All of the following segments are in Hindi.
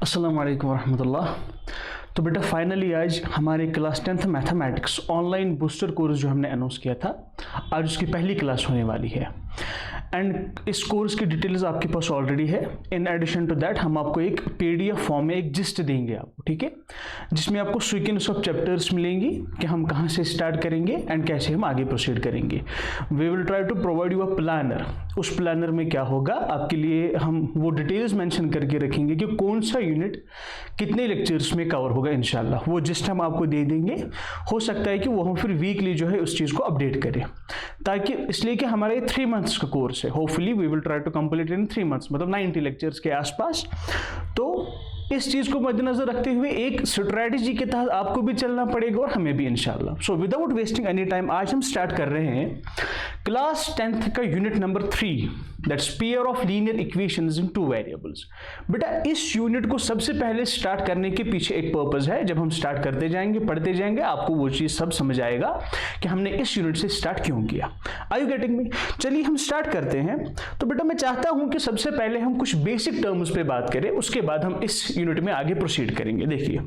अस्सलाम वालेकुम रहमतुल्लाह। तो बेटा फाइनली आज हमारे class 10th mathematics online booster course जो हमने अनाउंस किया था, आज उसकी पहली क्लास होने वाली है। एंड इस कोर्स की डिटेल्स आपके पास ऑलरेडी है। इन एडिशन टू दैट हम आपको एक पीडीएफ फॉर्म में एक जिस्ट देंगे आपको, ठीक है, जिसमें आपको सीक्वेंस ऑफ चैप्टर्स मिलेंगी कि हम कहाँ से स्टार्ट करेंगे एंड कैसे हम आगे प्रोसीड करेंगे। We will try to provide you a planner. उस प्लानर में क्या होगा आपके लिए, हम वो डिटेल्स मेंशन करके रखेंगे कि कौन सा यूनिट कितने लेक्चर्स में कवर होगा इंशाल्लाह। वो जिस्ट हम आपको दे देंगे। हो सकता है कि वो हम फिर वीकली जो है उस चीज़ को अपडेट करें, ताकि इसलिए कि हमारा ये 3 मंथ्स का कोर्स है। Hopefully we will try to complete in 3 months, मतलब 90 लेक्चर्स के आसपास। तो इस चीज को मद्देनजर रखते हुए एक स्ट्रेटजी के तहत आपको भी चलना पड़ेगा और हमें भी इंशाल्लाह। So without wasting any time आज हम स्टार्ट कर रहे हैं क्लास 10th का unit number 3, that's pair of linear equations in 2 variables. बेटा इस यूनिट को सबसे पहले स्टार्ट करने के पीछे एक पर्पस है। जब हम स्टार्ट करते जाएंगे, पढ़ते जाएंगे, आपको वो चीज सब समझ आएगा कि हमने इस यूनिट से स्टार्ट क्यों किया। Are you getting me? चलिए हम स्टार्ट करते हैं। तो बेटा मैं चाहता हूं कि सबसे पहले हम कुछ बेसिक टर्म्स पे बात करें, उसके बाद हम इस यूनिट में आगे प्रोसीड करेंगे। देखिए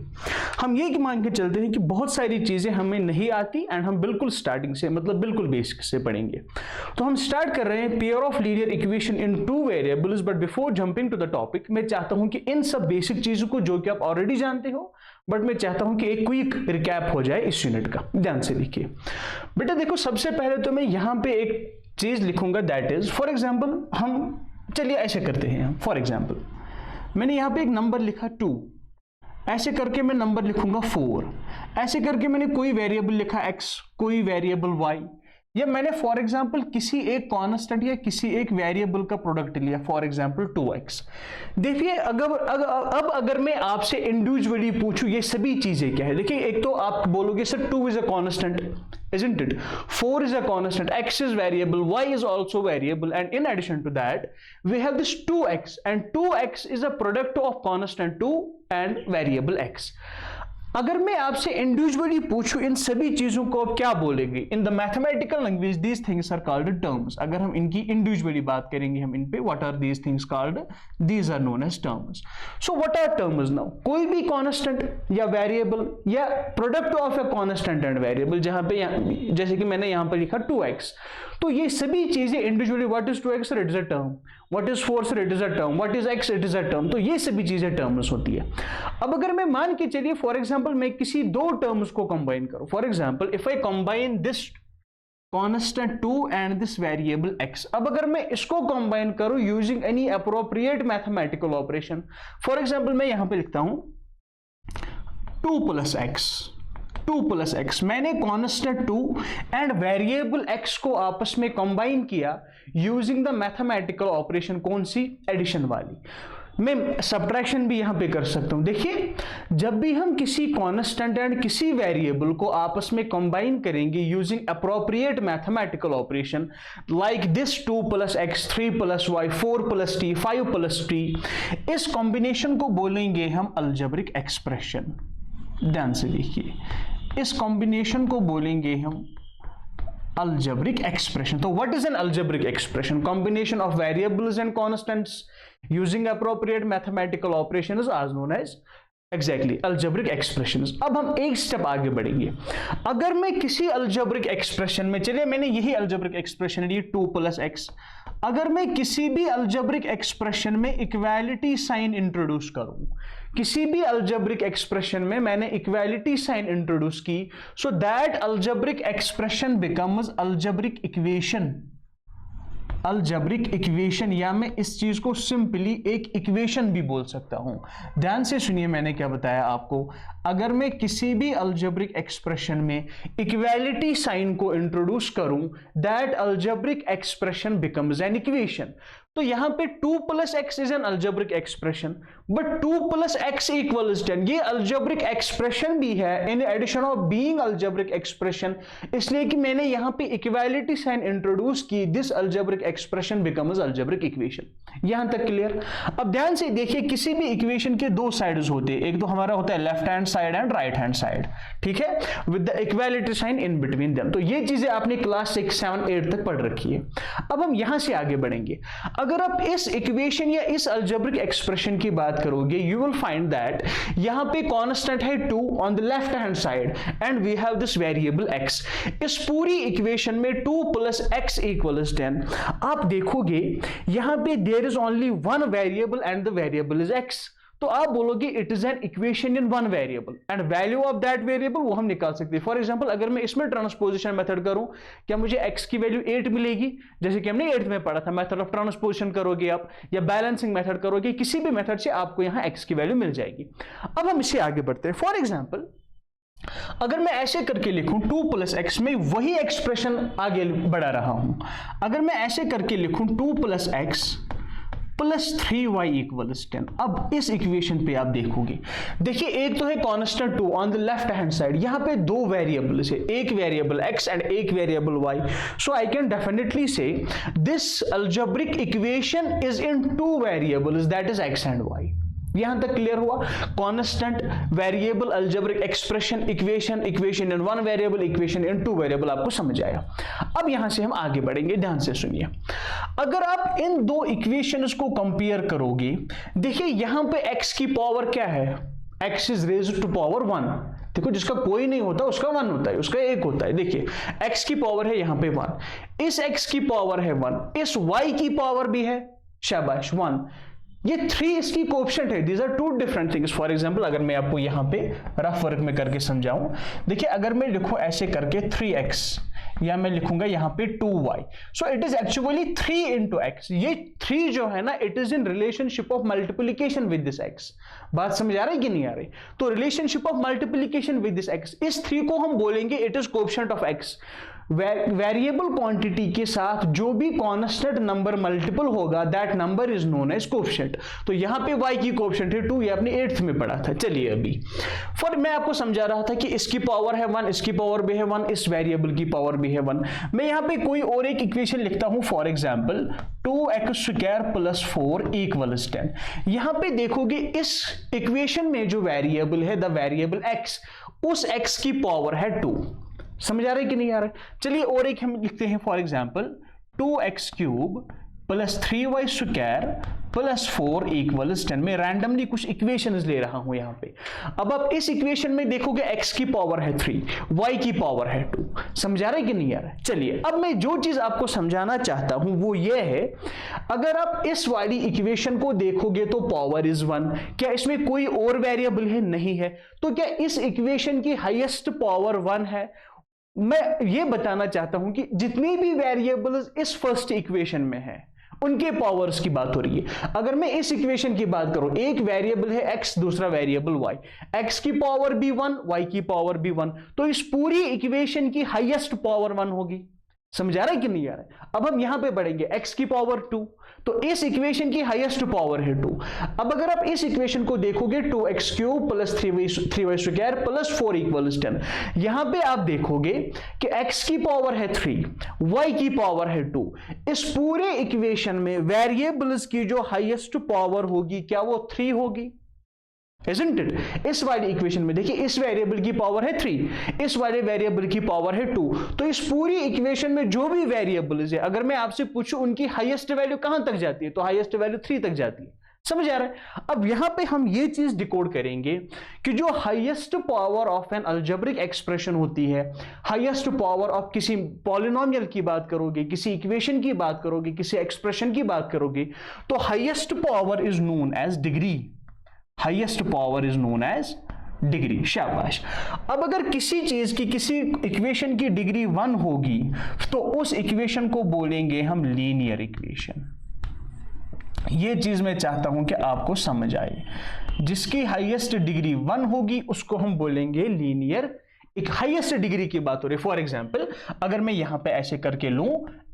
हम ये मान के चलते हैं कि बहुत सारी चीजें हमें नहीं आती एंड हम बिल्कुल स्टार्टिंग से, मतलब बिल्कुल बेसिक से पढ़ेंगे। तो हम स्टार्ट कर रहे हैं pair of linear equation in 2 variables. But before jumping to the topic, मैं चाहता हूं कि इन सब बेसिक चीजों को जो कि आप ऑलरेडी जानते हो, बट मैं चाहता हूं कि एक क्विक रिकैप हो जाए इस यूनिट का। ध्यान से देखिए बेटा, देखो सबसे पहले तो मैं यहां पे एक चीज लिखूंगा, दैट इज फॉर एग्जाम्पल, हम चलिए ऐसे करते हैं। फॉर एग्जाम्पल मैंने यहां पे एक नंबर लिखा 2, ऐसे करके मैं नंबर लिखूंगा 4, ऐसे करके मैंने कोई वेरिएबल लिखा x, कोई वेरिएबल y, या मैंने फॉर एग्जाम्पल किसी एक कांस्टेंट या किसी एक वेरिएबल का प्रोडक्ट लिया, फॉर एग्जाम्पल 2x। देखिए अगर मैं आपसे इंडिविजुअली पूछूं ये सभी चीजें क्या है, देखिए एक तो आप बोलोगे sir 2 is a constant, isn't it? 4 is a constant, x is variable, y is also variable, and in addition to that we have this 2x, and 2x is a product of constant 2 and variable x. अगर मैं आपसे इंडिविजुअली पूछूं इन सभी चीजों को आप क्या बोलेंगे? In the mathematical language these things are called terms. अगर हम इनकी इंडिविजुअली बात करेंगे हम इन पे, what are these things called? These are known as terms. So what are terms now? कोई भी कांस्टेंट या वेरिएबल या product of a constant and variable, जहां पे जैसे कि मैंने यहां पर लिखा 2x, तो ये सभी चीजें individually, what is 2x? It is a term. What is 4? It is a term. What is x? It is a term. तो ये सभी चीजें टर्म्स होती है। अब अगर मैं मान के चलिए फॉर एग्जांपल मैं किसी 2 टर्म्स को कंबाइन करूं, for example if I combine this constant 2 and this variable x, अब अगर मैं इसको कंबाइन करूं using any appropriate mathematical operation, for example मैं यहां पे लिखता हूं 2 + x, 2 + x, मैंने कांस्टेंट 2 एंड वेरिएबल x को आपस में कंबाइन किया यूजिंग द मैथमेटिकल ऑपरेशन, कौन सी? एडिशन वाली। मैं सब्ट्रैक्शन भी यहां पे कर सकता हूं। देखिए जब भी हम किसी कांस्टेंट एंड किसी वेरिएबल को आपस में कंबाइन करेंगे using appropriate mathematical operation like this 2 + x, 3 + y, 4 + t, 5 + t, इस कॉम्बिनेशन को बोलेंगे हम अलजेब्रिक एक्सप्रेशन। ध्यान से देखिए, इस कॉम्बिनेशन को बोलेंगे हम algebraic expression. So what is an algebraic expression? Combination of variables and constants using appropriate mathematical operations is known as exactly algebraic expressions. अब हम एक स्टेप आगे बढ़ेंगे। अगर मैं किसी algebraic expression में, चलिए मैंने यही algebraic expression ली 2 + x, अगर मैं किसी भी algebraic expression में इक्वालिटी साइन इंट्रोड्यूस करूं, किसी भी algebraic expression में मैंने इक्वालिटी साइन इंट्रोड्यूस की, so that algebraic expression becomes algebraic equation। Algebraic equation, या मैं इस चीज को सिंपली एक इक्वेशन भी बोल सकता हूं। ध्यान से सुनिए मैंने क्या बताया आपको। अगर मैं किसी भी अलजेब्रिक एक्सप्रेशन में इक्वालिटी साइन को इंट्रोड्यूस करूं, that algebraic expression becomes an equation. तो यहां पे 2 + x is an algebraic expression, but 2 + x = 10 ये अलजेब्रिक एक्सप्रेशन भी है in addition of being algebraic expression, इसलिए कि मैंने यहां पे इक्वालिटी साइन इंट्रोड्यूस की। This algebraic expression becomes algebraic equation. यहां तक क्लियर? अब ध्यान से देखिए, किसी भी इक्वेशन के 2 साइड्स होते हैं, एक तो हमारा होता है left hand side and right hand side, ठीक है, with the equality sign in between them. तो ये चीजें आपने क्लास 6, 7, 8 तक पढ़ रखी है। अब हम यहां से आगे बढ़ेंगे। अगर आप इस इक्वेशन या इस अलजेब्रिक एक्सप्रेशन की बात करोगे, यू विल फाइंड दैट यहां पे कांस्टेंट है 2 on the left hand side and we have this variable x। इस पूरी इक्वेशन में 2 + x = 10। आप देखोगे यहां पे there is only one variable and the variable is x। तो आप बोलोगे it is an equation in one variable and value of that variable वो हम निकाल सकते हैं। फॉर एग्जांपल अगर मैं इसमें ट्रांसपोजिशन मेथड करूं, क्या मुझे x की वैल्यू 8 मिलेगी, जैसे कि हमने 8th में पढ़ा था। मेथड ऑफ ट्रांसपोजिशन करोगे आप या बैलेंसिंग मेथड करोगे, किसी भी मेथड से आपको यहां x की वैल्यू मिल जाएगी। अब हम इससे आगे बढ़ते हैं। फॉर एग्जाम्पल अगर मैं ऐसे करके लिखूं 2 + x, में वही एक्सप्रेशन आगे बढ़ा रहा हूं। अगर मैं ऐसे करके लिखूं 2 + x + 3y = 10। अब इस इक्वेशन पे आप देखोगे, देखिए एक तो है constant 2 on the left hand side, यहां पे दो वेरिएबल्स है, एक वेरिएबल x एंड एक variable y। So I can definitely say this algebraic equation is in 2 variables, that is x and y। यहां तक क्लियर हुआ? Constant, variable, algebraic expression, equation, equation in one variable, equation in 2 variable, आपको समझ आया। अब यहां से हम आगे बढ़ेंगे, ध्यान से सुनिए। अगर आप इन दो इक्वेशंस को कंपेयर करोगे, देखिए यहां पे x की पावर क्या है, x is raised to power 1। देखो जिसका कोई नहीं होता उसका 1 होता है, उसका 1 होता है। देखिए x की पावर है यहां पे 1, इस x की पावर है 1, इस y की पावर भी है, शाबाश 1। ये 3 इसकी कोएफिशिएंट है। These are 2 different things. For example अगर मैं आपको यहां पे रफ वर्क में करके समझाऊं, देखिए अगर मैं लिखूं ऐसे करके 3x, या मैं लिखूंगा यहां पे 2y, so it is actually 3 × x। ये 3 जो है ना, it is in relationship of multiplication with this x। बात समझ आ रही है कि नहीं आ रही? तो relationship of multiplication with this x, इस 3 को हम बोलेंगे it is coefficient of x। Variable quantity के साथ जो भी कांस्टेंट नंबर मल्टीपल होगा, that number is known as coefficient. तो यहां पे y की कोएफिशिएंट है 2, ये आपने 8th में पढ़ा था। चलिए अभी मैं आपको समझा रहा था कि इसकी पावर है 1, इसकी पावर भी है 1, इस वेरिएबल की पावर भी है 1। मैं यहां पे कोई और एक इक्वेशन लिखता हूं, फॉर एग्जांपल 2x² + 4 = 10। यहां पे देखोगे इस इक्वेशन में जो वेरिएबल है, द वेरिएबल x, उस x की पावर है 2। समझ आ रहा है कि नहीं आ रहा है? चलिए और एक हम लिखते हैं, फॉर एग्जांपल 2x³ + 3y² + 4 = 10। मैं रैंडमली कुछ इक्वेशंस ले रहा हूं यहां पे। अब आप इस इक्वेशन में देखोगे x की पावर है 3, y की पावर है 2। समझ आ रहा है कि नहीं आ रहा है? चलिए अब मैं जो चीज आपको समझाना चाहता हूं वो ये है, अगर आप इस वाली इक्वेशन को देखोगे तो पावर इज 1। क्या इसमें कोई और वेरिएबल है? नहीं है। तो क्या इस इक्वेशन की हाईएस्ट पावर 1 है? मैं ये बताना चाहता हूं कि जितनी भी वेरिएबल्स इस फर्स्ट इक्वेशन में है उनके पावर्स की बात हो रही है। अगर मैं इस इक्वेशन की बात करूं, एक वेरिएबल है x, दूसरा वेरिएबल y, x की पावर भी 1, y की पावर भी 1, तो इस पूरी इक्वेशन की हाईएस्ट पावर 1 होगी। समझ आ रहा है कि नहीं आ रहा है? अब हम यहां पे बढ़ेंगे, x की पावर 2, तो इस इक्वेशन की हाईएस्ट पावर है 2। अब अगर आप इस इक्वेशन को देखोगे 2x³ + 3y² + 4 = 10, यहां पे आप देखोगे कि x की पावर है 3, y की पावर है 2। इस पूरे इक्वेशन में वेरिएबल्स की जो हाईएस्ट पावर होगी, क्या वो 3 होगी? Isn't it? इस वाली इक्वेशन में देखिए इस वेरिएबल की पावर है 3, इस वाले वेरिएबल की पावर है 2। तो इस पूरी इक्वेशन में जो भी वेरिएबल्स है, अगर मैं आपसे पूछूं उनकी हाईएस्ट वैल्यू कहां तक जाती है, तो हाईएस्ट वैल्यू 3 तक जाती है। समझ आ रहा है? अब यहां पे हम ये चीज डिकोड करेंगे कि जो highest power of N algebraic expression होती है, हाईएस्ट पावर ऑफ किसी पॉलिनोमियल की बात करोगे, किसी इक्वेशन की बात करोगे, किसी एक्सप्रेशन की बात करोगे, तो highest power is known as degree. Highest power is known as degree. शाबाश। अब अगर किसी चीज की, किसी इक्वेशन की डिग्री 1 होगी, तो उस इक्वेशन को बोलेंगे हम लीनियर इक्वेशन। ये चीज मैं चाहता हूं कि आपको समझ आए। जिसकी हाईएस्ट डिग्री 1 होगी उसको हम बोलेंगे लीनियर। एक हाईएस्ट डिग्री की बात हो रही है। फॉर एग्जाम्पल अगर मैं यहां पे ऐसे करके लूं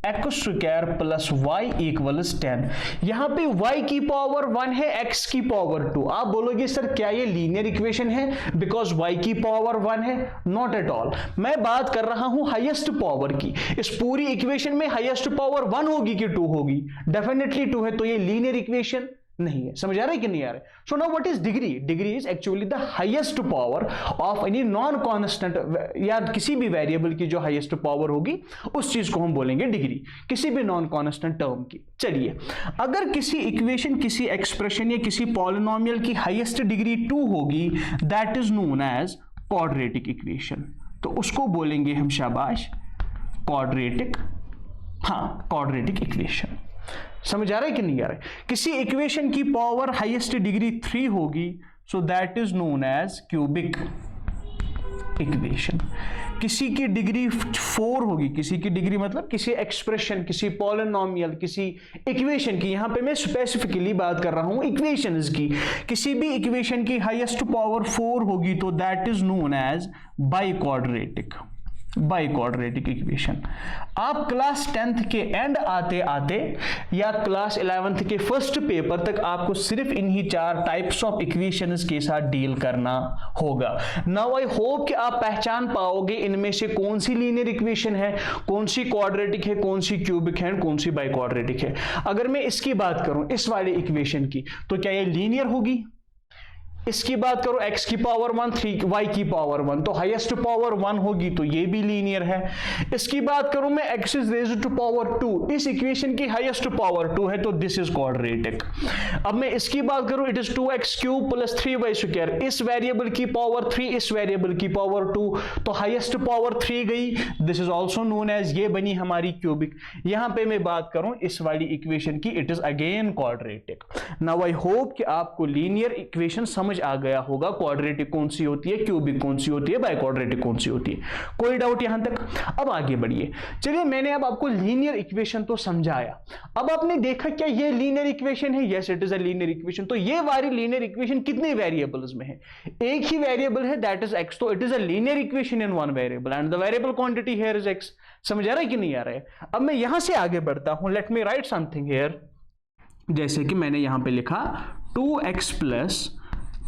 x² + y = 10, यहां पे y की पावर 1 है, x की पावर 2। आप बोलोगे सर क्या ये लीनियर इक्वेशन है बिकॉज y की पावर 1 है? Not at all. मैं बात कर रहा हूं हाईएस्ट पावर की। इस पूरी इक्वेशन में हाईएस्ट पावर 1 होगी कि 2 होगी? डेफिनेटली 2 है, तो ये लीनियर इक्वेशन नहीं है। समझ आ रहा है कि नहीं आ रहा है? So now what is degree? Degree is actually the highest power of any non constant या किसी भी वेरिएबल की जो हाईएस्ट पावर होगी उस चीज को हम बोलेंगे डिग्री, किसी भी नॉन कांस्टेंट टर्म की। चलिए, अगर किसी इक्वेशन, किसी एक्सप्रेशन या किसी पॉलिनोमियल की हाईएस्ट डिग्री 2 होगी, that is known as quadratic equation. तो उसको बोलेंगे हम शाबाश क्वाड्रेटिक, हाँ क्वाड्रेटिक इक्वेशन। समझ आ रहा है कि नहीं आ रहा है? किसी इक्वेशन की पावर हाईएस्ट डिग्री 3 होगी, so that is known as cubic equation. किसी की डिग्री 4 होगी, किसी की डिग्री मतलब किसी एक्सप्रेशन, किसी पॉलिनोमियल, किसी इक्वेशन की, यहां पे मैं स्पेसिफिकली बात कर रहा हूं इक्वेशंस की, किसी भी इक्वेशन की हाईएस्ट पावर 4 होगी तो that is known as biquadratic, biquadratic equation. आप क्लास 10th के एंड आते आते या क्लास 11th के फर्स्ट पेपर तक आपको सिर्फ इन्हीं 4 टाइप्स ऑफ इक्वेशंस के साथ डील करना होगा। नाउ आई होप कि आप पहचान पाओगे इनमें से कौन सी लीनियर इक्वेशन है, कौन सी क्वाड्रेटिक है, कौन सी क्यूबिक है, कौन सी बाइक्वाड्रेटिक है। अगर मैं इसकी बात करूं, इस वाली इक्वेशन की, तो क्या ये लीनियर होगी? इसकी बात करो x की पावर 1, 3 y की पावर 1, तो हाईएस्ट पावर 1 होगी तो ये भी लीनियर है। इसकी बात करूं मैं x is raised to power 2, इस इक्वेशन की हाईएस्ट पावर 2 है तो दिस इज क्वाड्रेटिक। अब मैं इसकी बात करूं, it is 2x cube plus 3y square, इस वेरिएबल की पावर 3, इस वेरिएबल की पावर 2, तो हाईएस्ट पावर 3 गई, this is also known as, ये बनी हमारी क्यूबिक। यहां पे मैं बात करूं इस वाली इक्वेशन की, it is again quadratic. Now I hope कि आपको लीनियर इक्वेशन समझ आ गया होगा, क्वाड्रेटिक कौन सी होती है, क्यूबिक कौन सी होती है, बाइक्वाड्रेटिक कौन सी होती है। कोई डाउट यहां तक? अब आगे बढ़िए। चलिए, मैंने अब आपको लीनियर इक्वेशन तो समझाया, अब आपने देखा क्या ये लीनियर इक्वेशन है? Yes, it is a linear equation. तो ये वाली लीनियर इक्वेशन कितने वेरिएबल्स में है? एक ही वेरिएबल है, दैट इज x, तो it is a linear equation in one variable and the variable quantity here is x। समझ आ रहा है कि नहीं आ रहा है? अब मैं यहां से आगे बढ़ता हूं, let me right something here, जैसे कि मैंने यहां पे लिखा 2x plus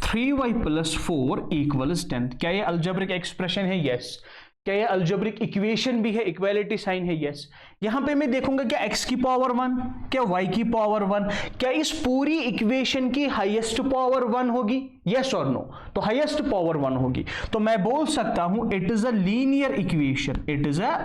3y plus 4 equals 10। क्या ये अलजेब्रिक एक्सप्रेशन है? यस। क्या ये अलजेब्रिक इक्वेशन भी है? इक्वालिटी साइन है? यस। यहां पे मैं देखूंगा क्या x की पावर 1, क्या y की पावर 1, क्या इस पूरी इक्वेशन की हाईएस्ट पावर 1 होगी? यस और नो? तो हाईएस्ट पावर 1 होगी, तो मैं बोल सकता हूं it is a linear equation, it is a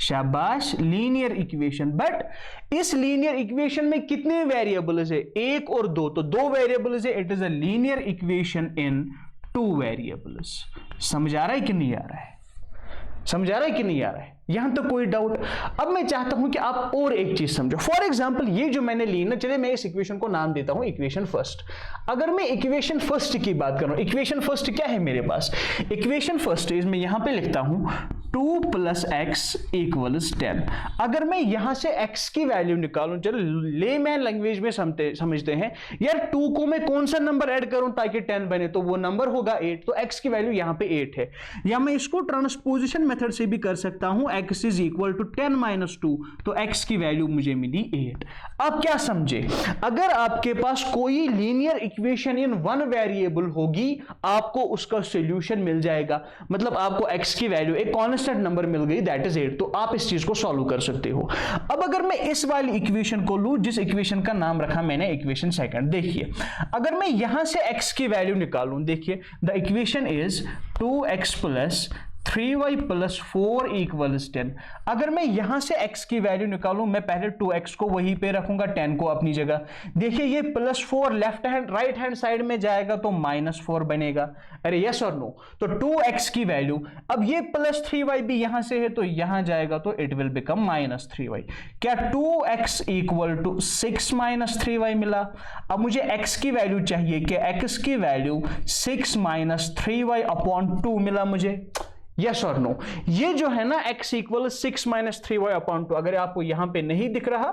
शाबाश लीनियर इक्वेशन। बट इस लीनियर इक्वेशन में कितने वेरिएबल्स है? 1 और 2, तो 2 वेरिएबल्स है, it is a linear equation in 2 variables. समझ आ रहा है कि नहीं आ रहा है? समझ आ रहा है कि नहीं आ रहा है? यहां तक कोई डाउट? अब मैं चाहता हूं कि आप और एक चीज समझो। फॉर एग्जांपल, ये जो मैंने ली ना, चलिए मैं इस इक्वेशन को नाम देता हूं इक्वेशन फर्स्ट। अगर मैं इक्वेशन फर्स्ट की बात करूं, इक्वेशन फर्स्ट क्या है मेरे पास? इक्वेशन फर्स्ट इज, मैं यहां पे लिखता हूं 2 प्लस एक्स इक्वल्स 10। अगर मैं यहां से x की वैल्यू निकालूं, चलो लेमैन लैंग्वेज में समझते हैं यार, 2 को मैं कौन सा नंबर ऐड करूं ताकि 10 बने, तो वो नंबर होगा 8, तो x की वैल्यू यहां पे 8 है। या मैं इसको ट्रांसपोजिशन मेथड से भी कर सकता हूं, x is equal to 10 minus 2, तो x की वैल्यू मुझे मिली 8। अब क्या समझे? अगर आपके पास कोई linear equation in one variable होगी, आपको उसका सॉल्यूशन मिल जाएगा, मतलब आपको x की वैल्यू एक कांस्टेंट नंबर मिल गई, दैट इज 8, तो आप इस चीज को सॉल्व कर सकते हो। अब अगर मैं इस वाली इक्वेशन को लूं, जिस इक्वेशन का नाम रखा मैंने इक्वेशन सेकंड, देखिए अगर मैं यहां से x की वैल्यू निकालूं, देखिए the equation is 2x plus 3y plus 4 equals 10। अगर मैं यहां से x की वैल्यू निकालूं, मैं पहले 2x को वहीं पे रखूंगा, 10 को अपनी जगह। देखिए ये plus 4 left hand right hand side में जाएगा तो माइनस 4 बनेगा। अरे यस और नो? तो 2x की वैल्यू, अब ये प्लस 3y भी यहां से है तो यहां जाएगा तो it will become minus 3y। क्या 2x equal to 6 minus 3y मिला? अब मुझे x की वैल्यू चाहिए कि x की वैल्यू 6 माइनस 3y अपॉन 2 मिला मुझे। यस और नो? ये जो है ना x equal 6 minus 3y upon 2, अगर आपको यहां पे नहीं दिख रहा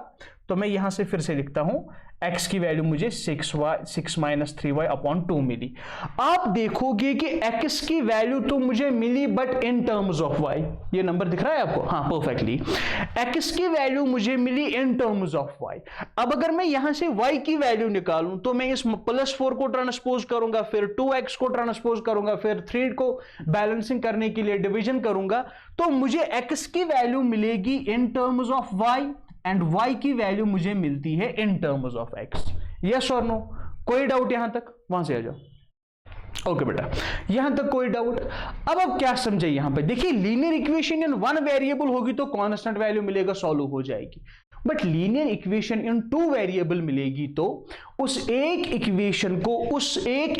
तो मैं यहां से फिर से लिखता हूं, x की वैल्यू मुझे 6 माइनस 3y अपॉन 2 मिली। आप देखोगे कि x की वैल्यू तो मुझे मिली but in terms of y, ये नंबर दिख रहा है आपको? हाँ परफेक्टली, x की वैल्यू मुझे मिली इन टर्म्स ऑफ y। अब अगर मैं यहां से y की वैल्यू निकालूं तो मैं इस प्लस 4 को ट्रांसपोज करूंगा, फिर 2x को ट्रांसपोज करूंगा, फिर 3 को बैलेंसिंग करने के लिए डिवीजन करूंगा, तो मुझे x की वैल्यू मिलेगी इन terms of y and y की वैल्यू मुझे मिलती है इन टर्म्स ऑफ x। यस और नो? कोई डाउट यहां तक? वहां से आ जाओ। ओके बेटा, यहां तक कोई डाउट? अब आप क्या समझे यहां पे? देखिए linear equation in one variable होगी तो कांस्टेंट वैल्यू मिलेगा, सॉल्व हो जाएगी। But linear equation in two variable मिलेगी तो उस एक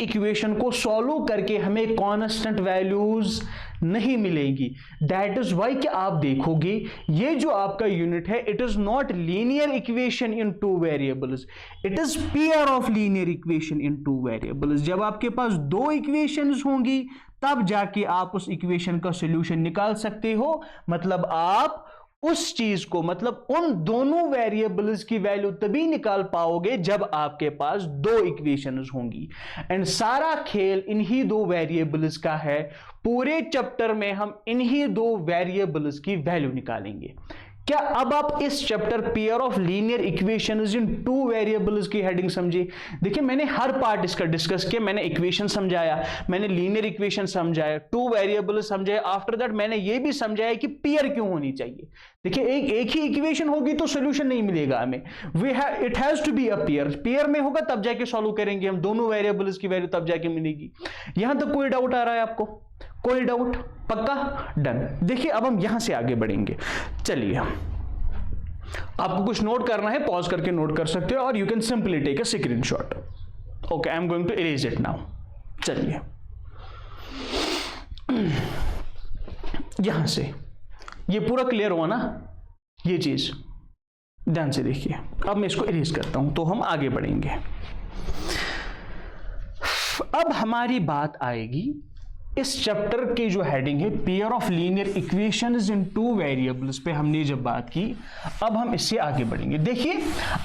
इक्वेशन को सॉल्व करके हमें कांस्टेंट वैल्यूज नहीं मिलेगी। दैट इज वाई कि आप देखोगे ये जो आपका यूनिट है, it is not linear equation in two variables, it is pair of linear equation in two variables. जब आपके पास दो इक्वेशंस होंगी तब जाके आप उस इक्वेशन का सॉल्यूशन निकाल सकते हो। मतलब आप उस चीज को, मतलब उन दोनों वेरिएबल्स की वैल्यू तभी निकाल पाओगे जब आपके पास दो इक्वेशंस होंगी। एंड सारा खेल इन्हीं दो वेरिएबल्स का है। पूरे चैप्टर में हम इन्हीं दो वेरिएबल्स की वैल्यू निकालेंगे। क्या अब आप इस chapter pair of linear equations in two variables की हेडिंग समझे? देखिए मैंने हर पार्ट इसका डिस्कस किया। मैंने इक्वेशन समझाया, मैंने लीनियर इक्वेशन समझाया, टू वेरिएबल्स समझाया। आफ्टर दैट मैंने ये भी समझाया कि पेयर क्यों होनी चाहिए। देखिए एक ही इक्वेशन होगी तो सोल्यूशन नहीं मिलेगा हमें, it has to be a pair. Pair में होगा तब जाके सॉल्व करेंगे हम, दोनों वेरिएबल्स की वैल्यू तब जाके मिलेगी। यहां तक कोई डाउट आ रहा है आपको? कोई डाउट? पक्का? डन। देखिए अब हम यहां से आगे बढ़ेंगे। चलिए, आपको कुछ नोट करना है पॉज करके नोट कर सकते हो, और you can simply take a screenshot. Okay, I am going to erase it now. चलिए यहां से ये पूरा क्लियर हुआ ना, ये चीज ध्यान से देखिए। अब मैं इसको इरेज करता हूं तो हम आगे बढ़ेंगे। अब हमारी बात आएगी इस चैप्टर की जो हेडिंग है pair of linear equations in two variables पे हमने जब बात की, अब हम इससे आगे बढ़ेंगे। देखिए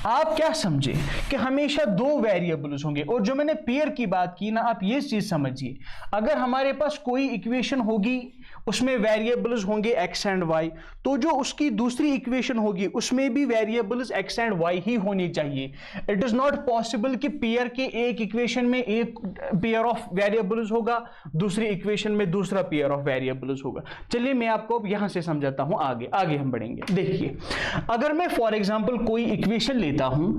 आप क्या समझे कि हमेशा दो वेरिएबल्स होंगे, और जो मैंने पेयर की बात की ना, आप ये चीज समझिए, अगर हमारे पास कोई इक्वेशन होगी उसमें वेरिएबल्स होंगे x एंड y, तो जो उसकी दूसरी इक्वेशन होगी उसमें भी वेरिएबल्स x एंड y ही होनी चाहिए। इट इज नॉट पॉसिबल कि पेयर के एक इक्वेशन में एक पेयर ऑफ वेरिएबल्स होगा, दूसरी इक्वेशन में दूसरा पेयर ऑफ वेरिएबल्स होगा। चलिए मैं आपको यहां से समझाता हूं, आगे हम बढ़ेंगे। देखिए अगर मैं फॉर एग्जांपल कोई इक्वेशन लेता हूं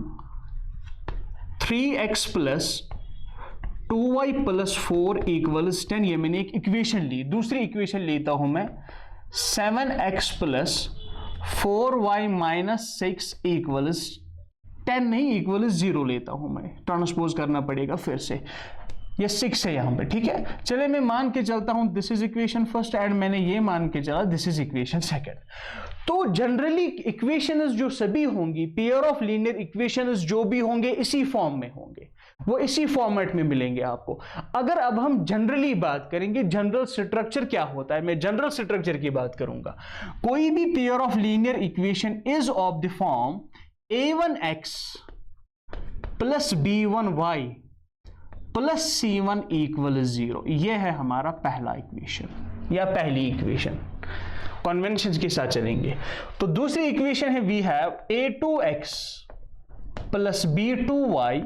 3x plus 2y plus 4 equals 10, ये मैंने एक इक्वेशन ली। दूसरी इक्वेशन लेता हूं मैं 7x plus 4y minus 6 equals 10 नहीं इक्वल्स 0 लेता हूं मैं। ट्रांसपोज करना पड़ेगा फिर से, ये 6 है यहां पे, ठीक है। चले मैं मान के चलता हूं this is equation first, and मैंने ये मान के चला दिस इज इक्वेशन सेकंड। तो जनरली इक्वेशंस जो सभी होंगी, पेयर ऑफ लीनियर इक्वेशंस जो भी होंगे इसी फॉर्म में होंगे, वो इसी फॉर्मेट में मिलेंगे आपको। अगर अब हम जनरली बात करेंगे जनरल स्ट्रक्चर क्या होता है, मैं जनरल स्ट्रक्चर की बात करूंगा। कोई भी pair of linear equation is of the form a1x plus b1y plus c1 equal 0। यह है हमारा पहला इक्वेशन या पहली इक्वेशन। कन्वेंशन के साथ चलेंगे तो दूसरी इक्वेशन है we have a2x plus b2y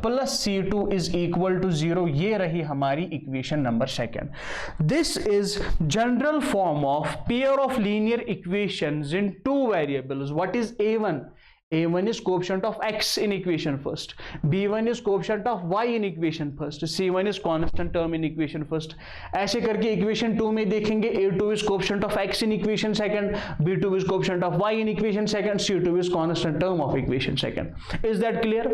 plus c2 is equal to 0। ये रही हमारी equation number second. This is general form of pair of linear equations in two variables. What is a1? a1 is coefficient of x in equation first, b1 is coefficient of y in equation first, c1 is constant term in equation first। ऐसे करके equation 2 में देखेंगे a2 is coefficient of x in equation second, b2 is coefficient of y in equation second, c2 is constant term of equation second। Is that clear?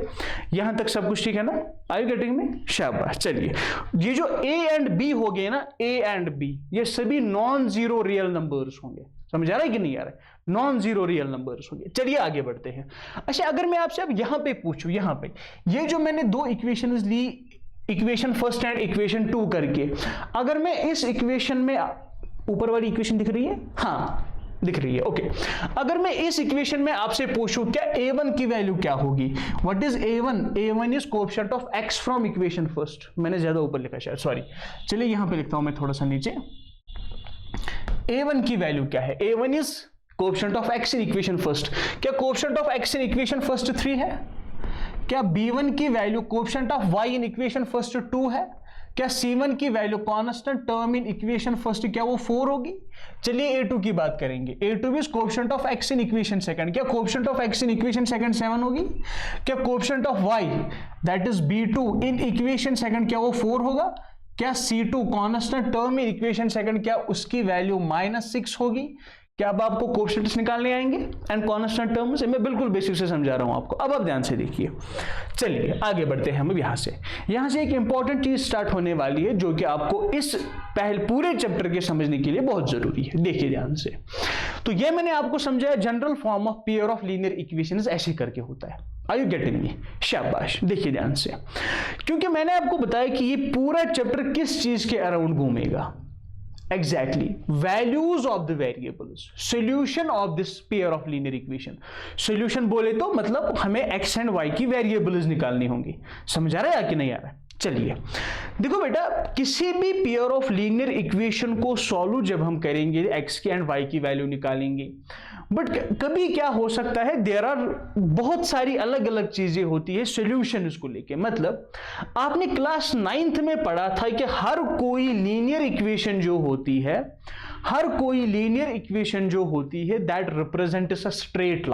यहां तक सब कुछ ठीक है ना? Are you getting me? शाबाश। चलिए ये जो a and b हो गए ना, a and b ये सभी नॉन जीरो रियल नंबर्स होंगे। समझ आ रहा है कि नहीं आ रहा है? नॉन जीरो रियल नंबर्स होंगे। चलिए आगे बढ़ते हैं। अच्छा अगर मैं आपसे अब यहां पे पूछूं, यहां पे ये जो मैंने दो इक्वेशंस ली, इक्वेशन फर्स्ट एंड इक्वेशन 2 करके, अगर मैं इस इक्वेशन में, ऊपर वाली इक्वेशन दिख रही है? हाँ दिख रही है, ओके। अगर मैं इस इक्वेशन में आपसे पूछूं क्या a1 की वैल्यू क्या होगी? What is a1? a1 is coefficient of x from equation first. मैंने ज्यादा ऊपर लिखा शायद, सॉरी। चलिए यहां पे लिखता हूं मैं थोड़ा सा नीचे। a1 की वैल्यू क्या है? a1 is coefficient of x in equation first. क्या coefficient of x in equation first 3 है? क्या b1 की value coefficient of y in equation first 2 है? क्या C1 की value constant term in equation first क्या वो 4 होगी? चलिए A2 की बात करेंगे। A2 is coefficient of x in equation second, क्या coefficient of x in equation second 7 होगी? क्या coefficient of y that is B2 in equation second क्या वो 4 होगा? क्या C2 constant term in equation second क्या उसकी वैल्यू -6 होगी? क्या अब आपको कोएफिशिएंट्स निकालने आएंगे एंड कांस्टेंट टर्म्स? मैं बिल्कुल बेसिक से समझा रहा हूं आपको, अब आप ध्यान से देखिए। चलिए आगे बढ़ते हैं हम। यहां से एक इंपॉर्टेंट चीज स्टार्ट होने वाली है जो कि आपको इस पूरे चैप्टर के समझने के लिए बहुत जरूरी है। देखिए ध्यान से। तो ये मैंने आपको समझाया general form of pair of linear equations ऐसे करके होता है। Are you getting me? शाबाश। देखिए ध्यान से, क्योंकि मैंने आपको बताया कि ये पूरा चैप्टर किस चीज के अराउंड घूमेगा। Exactly, values of the variables, solution of this pair of linear equation। solution बोले तो मतलब हमें x and y की वेरिएबल्स निकालनी होंगी। समझ आ रहा है या कि नहीं आ रहा है? चलिए देखो बेटा, किसी भी पेयर ऑफ लीनियर इक्वेशन को सॉल्व जब हम करेंगे x की एंड y की वैल्यू निकालेंगे, बट कभी क्या हो सकता है, देयर आर बहुत सारी अलग अलग चीजें होती है सॉल्यूशन इसको लेके। मतलब आपने क्लास 9th में पढ़ा था कि हर कोई लीनियर इक्वेशन जो होती है, that represents a straight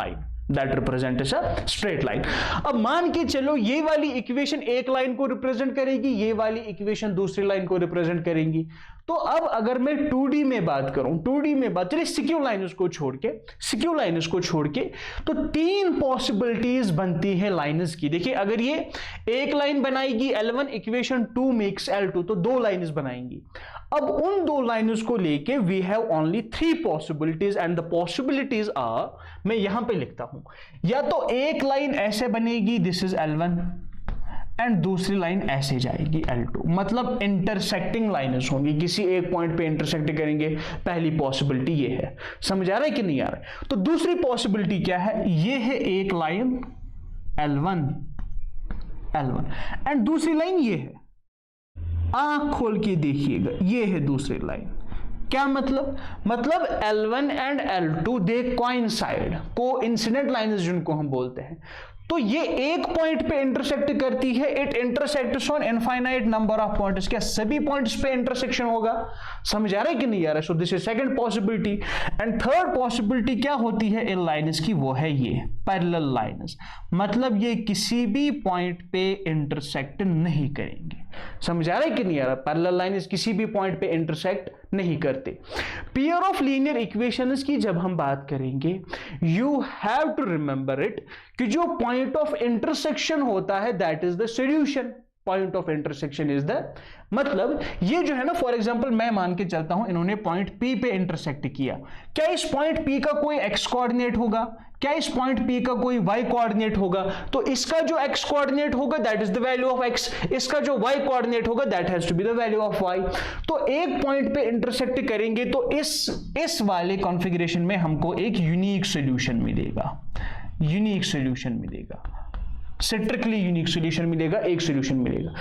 line. अब मान के चलो ये वाली इक्वेशन एक लाइन को रिप्रेजेंट करेगी, ये वाली इक्वेशन दूसरी लाइन को रिप्रेजेंट करेंगी। तो अब अगर मैं 2D में बात करूं, चलिए सिक्यू लाइन उसको छोड़ के तो 3 पॉसिबिलिटीज बनती है लाइन्स की। देखिए अगर ये एक लाइन बनाएगी L1, इक्वेशन 2 मेक्स L2, तो 2 लाइन्स बनाएंगी। अब उन 2 लाइन्स को लेके we have only 3 possibilities and the possibilities are, मैं यहां पे लिखता हूं, या तो एक लाइन ऐसे बनेगी, दिस इज L1, एंड दूसरी लाइन ऐसे जाएगी L2, मतलब इंटरसेक्टिंग लाइन्स होंगी, किसी एक पॉइंट पे इंटरसेक्ट करेंगे। पहली पॉसिबिलिटी ये है। समझ आ रहा है कि नहीं आ रहा है? तो दूसरी पॉसिबिलिटी क्या है? ये है एक लाइन L1 एंड दूसरी लाइन ये है, आंख खोल के देखिएगा, ये है दूसरी लाइन। क्या मतलब L1 and L2 they coincide, coincident lines जिनको हम बोलते हैं। तो ये एक पॉइंट पे इंटरसेक्ट करती है, it intersects on infinite number of points. क्या सभी पॉइंट्स पे इंटरसेक्शन होगा? समझ आ रहा है कि नहीं आ रहा है? So this is second possibility. And third possibility क्या होती है इन लाइन्स की? वो है ये पैरेलल लाइन्स, मतलब ये किसी भी पॉइंट पे इंटरसेक्ट नहीं करेंगे। समझ आ रहा है कि नहीं आ रहा? पैरेलल लाइन्स किसी भी पॉइंट पे इंटरसेक्ट नहीं करते। पेयर ऑफ लीनियर इक्वेशंस की जब हम बात करेंगे, you have to remember it कि जो पॉइंट ऑफ इंटरसेक्शन होता है that is the solution. Point of intersection is the, मतलब ये जो है ना, फॉर एग्जांपल मैं मान के चलता हूं इन्होंने पॉइंट P पे इंटरसेक्ट किया, क्या इस पॉइंट P का कोई x कोऑर्डिनेट होगा? क्या इस पॉइंट P का कोई y कोऑर्डिनेट होगा? तो इसका जो x कोऑर्डिनेट होगा that is the value of x, इसका जो y कोऑर्डिनेट होगा that has to be the value of y। तो एक पॉइंट पे इंटरसेक्ट करेंगे तो इस वाले कॉन्फ़िगरेशन में हमको एक यूनिक सॉल्यूशन मिलेगा, स्ट्रिक्टली यूनिक सॉल्यूशन मिलेगा, एक सॉल्यूशन मिलेगा।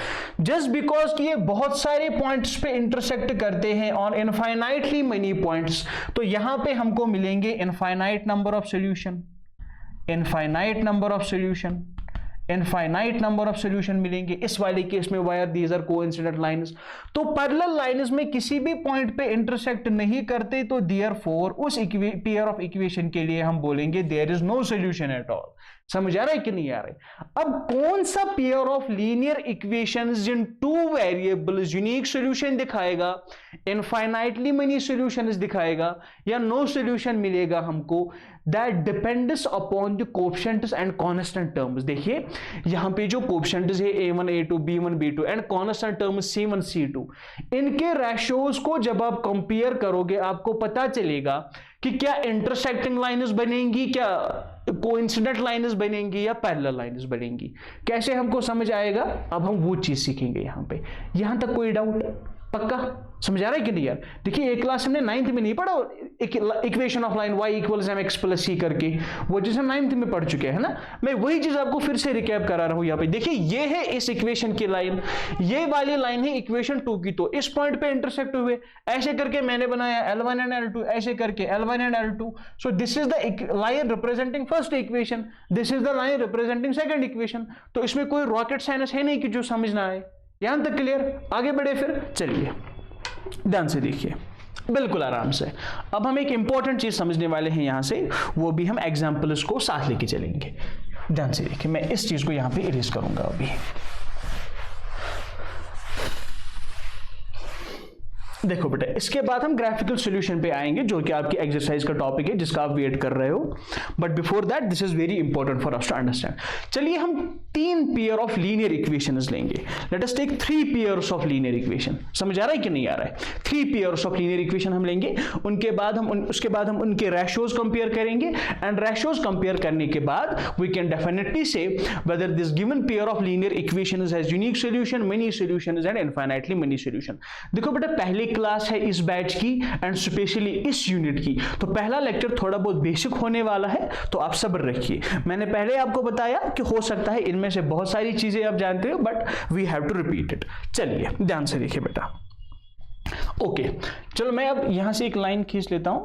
जस्ट बिकॉज कि ये बहुत सारे पॉइंट्स पे इंटरसेक्ट करते हैं ऑन इनफाइनाइटली मेनी पॉइंट्स, तो यहां पे हमको मिलेंगे इनफाइनाइट नंबर ऑफ सॉल्यूशन मिलेंगे। इस वाले केस में where these are coincident lines. तो पैरेलल लाइन्स में किसी भी पॉइंट पे इंटरसेक्ट नहीं करते, तो देयरफॉर उस पेयर ऑफ इक्वेशन के लिए हम बोलेंगे there is no solution at all. समझ आ रहा है कि नहीं आ रहा है? अब कौन सा पेयर ऑफ लीनियर इक्वेशंस जिन 2 वेरिएबल्स यूनिक सॉल्यूशन दिखाएगा, इनफाइनाइटली मेनी सॉल्यूशंस दिखाएगा, या नो सॉल्यूशन मिलेगा हमको? That depends upon the coefficients and constant terms. देखिए यहां पे जो कोएफिशिएंट्स है A1 A2 B1 B2 and constant terms C1 C2, इनके रेशियोज को जब आप कंपेयर करोगे आपको पता चलेगा कि क्या इंटरसेक्टिंग लाइन्स बनेंगी, क्या कोइंसिडेंट लाइन्स बनेंगी, या पैरेलल लाइन्स बनेंगी। कैसे हमको समझ आएगा? अब हम वो चीज सीखेंगे यहां पे। यहां तक कोई डाउट? पक्का समझ आ रहा है कि नहीं यार? देखिए एक क्लास हमने 9th में नहीं पढ़ा equation of line y equals mx plus c करके, वो चीज हम 9th में पढ़ चुके हैं ना। मैं वही चीज आपको फिर से रिकैप करा रहा हूं यहाँ पे। देखिए ये है इस इक्वेशन की लाइन, ये वाली लाइन है इक्वेशन 2 की, तो इस पॉइंट पे इंटरसेक्ट हुए, ऐसे करके मैंने बनाया L1 एंड L2, ऐसे करके L1 and L2। So this is the line representing first equation, this is the line representing second equation. तो इसमें कोई रॉकेट साइंस है नहीं कि जो समझ ना आए, यहां तक क्लियर? आगे बढ़े फिर, चलिए ध्यान से देखिए, बिल्कुल आराम से। अब हम एक इंपॉर्टेंट चीज समझने वाले हैं यहां से, वो भी हम एग्जाम्पल्स को साथ लेके चलेंगे। ध्यान से देखिए, मैं इस चीज को यहां पे इरेज करूंगा अभी। देखो बेटा, इसके बाद हम ग्राफिकल सॉल्यूशन पे आएंगे, जो कि आपकी एक्सरसाइज का टॉपिक है जिसका आप वेट कर रहे हो। But before that this is very important for us to understand. चलिए हम 3 पेयर ऑफ लीनियर इक्वेशंस लेंगे। Let us take 3 pairs of linear equation. समझ आ रहा है कि नहीं आ रहा है? 3 पेयर्स ऑफ लीनियर इक्वेशन हम लेंगे। उसके बाद हम उनके रेशियोज कंपेयर करेंगे, एंड रेशियोज कंपेयर करने के बाद वी कैन डेफिनेटली से whether this given pair of linear equations has unique solution, many solutions and infinitely many solution. देखो बेटा, पहली क्लास है इस बैच की एंड स्पेशली इस यूनिट की, तो पहला लेक्चर थोड़ा बहुत बेसिक होने वाला है, तो आप सब्र रखिए। मैंने पहले आपको बताया कि हो सकता है इनमें से बहुत सारी चीजें आप जानते हो, but we have to repeat it. चलिए ध्यान से देखिए बेटा। ओके, चलो मैं अब यहां से एक लाइन खींच लेता हूं।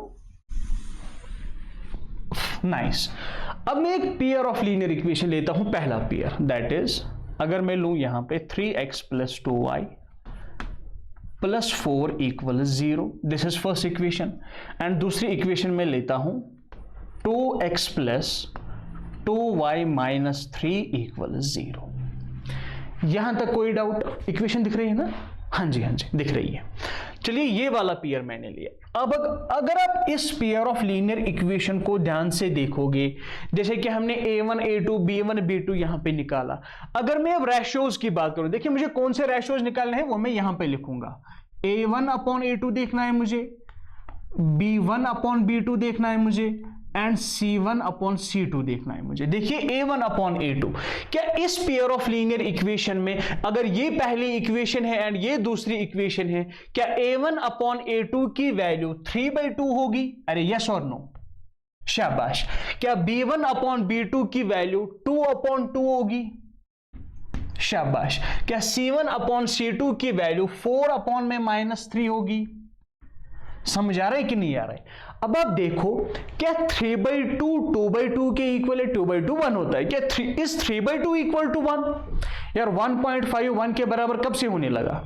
नाइस। अब मैं एक पेयर ऑफ लीनियर इक्वेशन लेता हूं, पहला पेयर, दैट इज अगर मैं लूं यहां पे 3x + 2y + 4 = 0, this is first equation. And दूसरी इक्वेशन में लेता हूं 2x + 2y - 3 = 0। यहां तक कोई डाउट? इक्वेशन दिख रही है ना? हाँ जी दिख रही है। चलिए ये वाला पेयर मैंने लिया। अब अगर आप इस पेयर ऑफ लीनियर इक्वेशन को ध्यान से देखोगे, जैसे कि हमने a1 a2 b1 b2 यहां पे निकाला, अगर मैं अब रेशियोज की बात करूं, देखिए मुझे कौन से रेशियोज निकालने हैं वो मैं यहां पे लिखूंगा। a1/a2 देखना है मुझे, b1/b2 देखना है मुझे, एंड c1/c2 देखना है मुझे। देखिए a1/a2, क्या इस पेयर ऑफ लीनियर इक्वेशन में अगर ये पहली इक्वेशन है एंड ये दूसरी इक्वेशन है, क्या a1/a2 की वैल्यू 3/2 होगी? अरे यस और नो? शाबाश। क्या b1/b2 की वैल्यू 2/2 होगी? शाबाश। क्या c1/c2 की वैल्यू 4/3 होगी? समझ आ रहा है कि नहीं आ रहा है? अब आप देखो, क्या 3/2 2/2 के इक्वल है? 2/2 1 होता है। क्या इज 3/2 = 1? यार 1.5 1 के बराबर कब से होने लगा?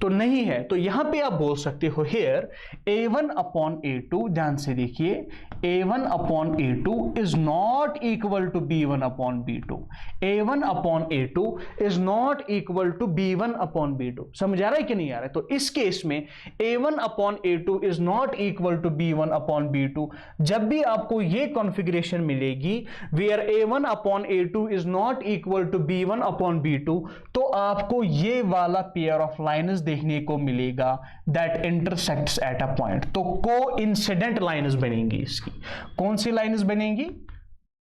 तो नहीं है। तो यहां पे आप बोल सकते हो हियर a1/a2, ध्यान से देखिए, a1/a2 is not equal to b1/b2। a1/a2 is not equal to b1/b2। समझ आ रहा है कि नहीं आ रहा है? तो इस केस में a1/a2 is not equal to b1/b2। जब भी आपको ये कॉन्फ़िगरेशन मिलेगी where a1/a2 is not equal to b1/b2, तो आपको ये वाला पेयर ऑफ लाइन्स देखने को मिलेगा that intersects eight a point. तो कोइंसिडेंट लाइन्स बनेंगी इसकी। कौन सी लाइन्स बनेंगी?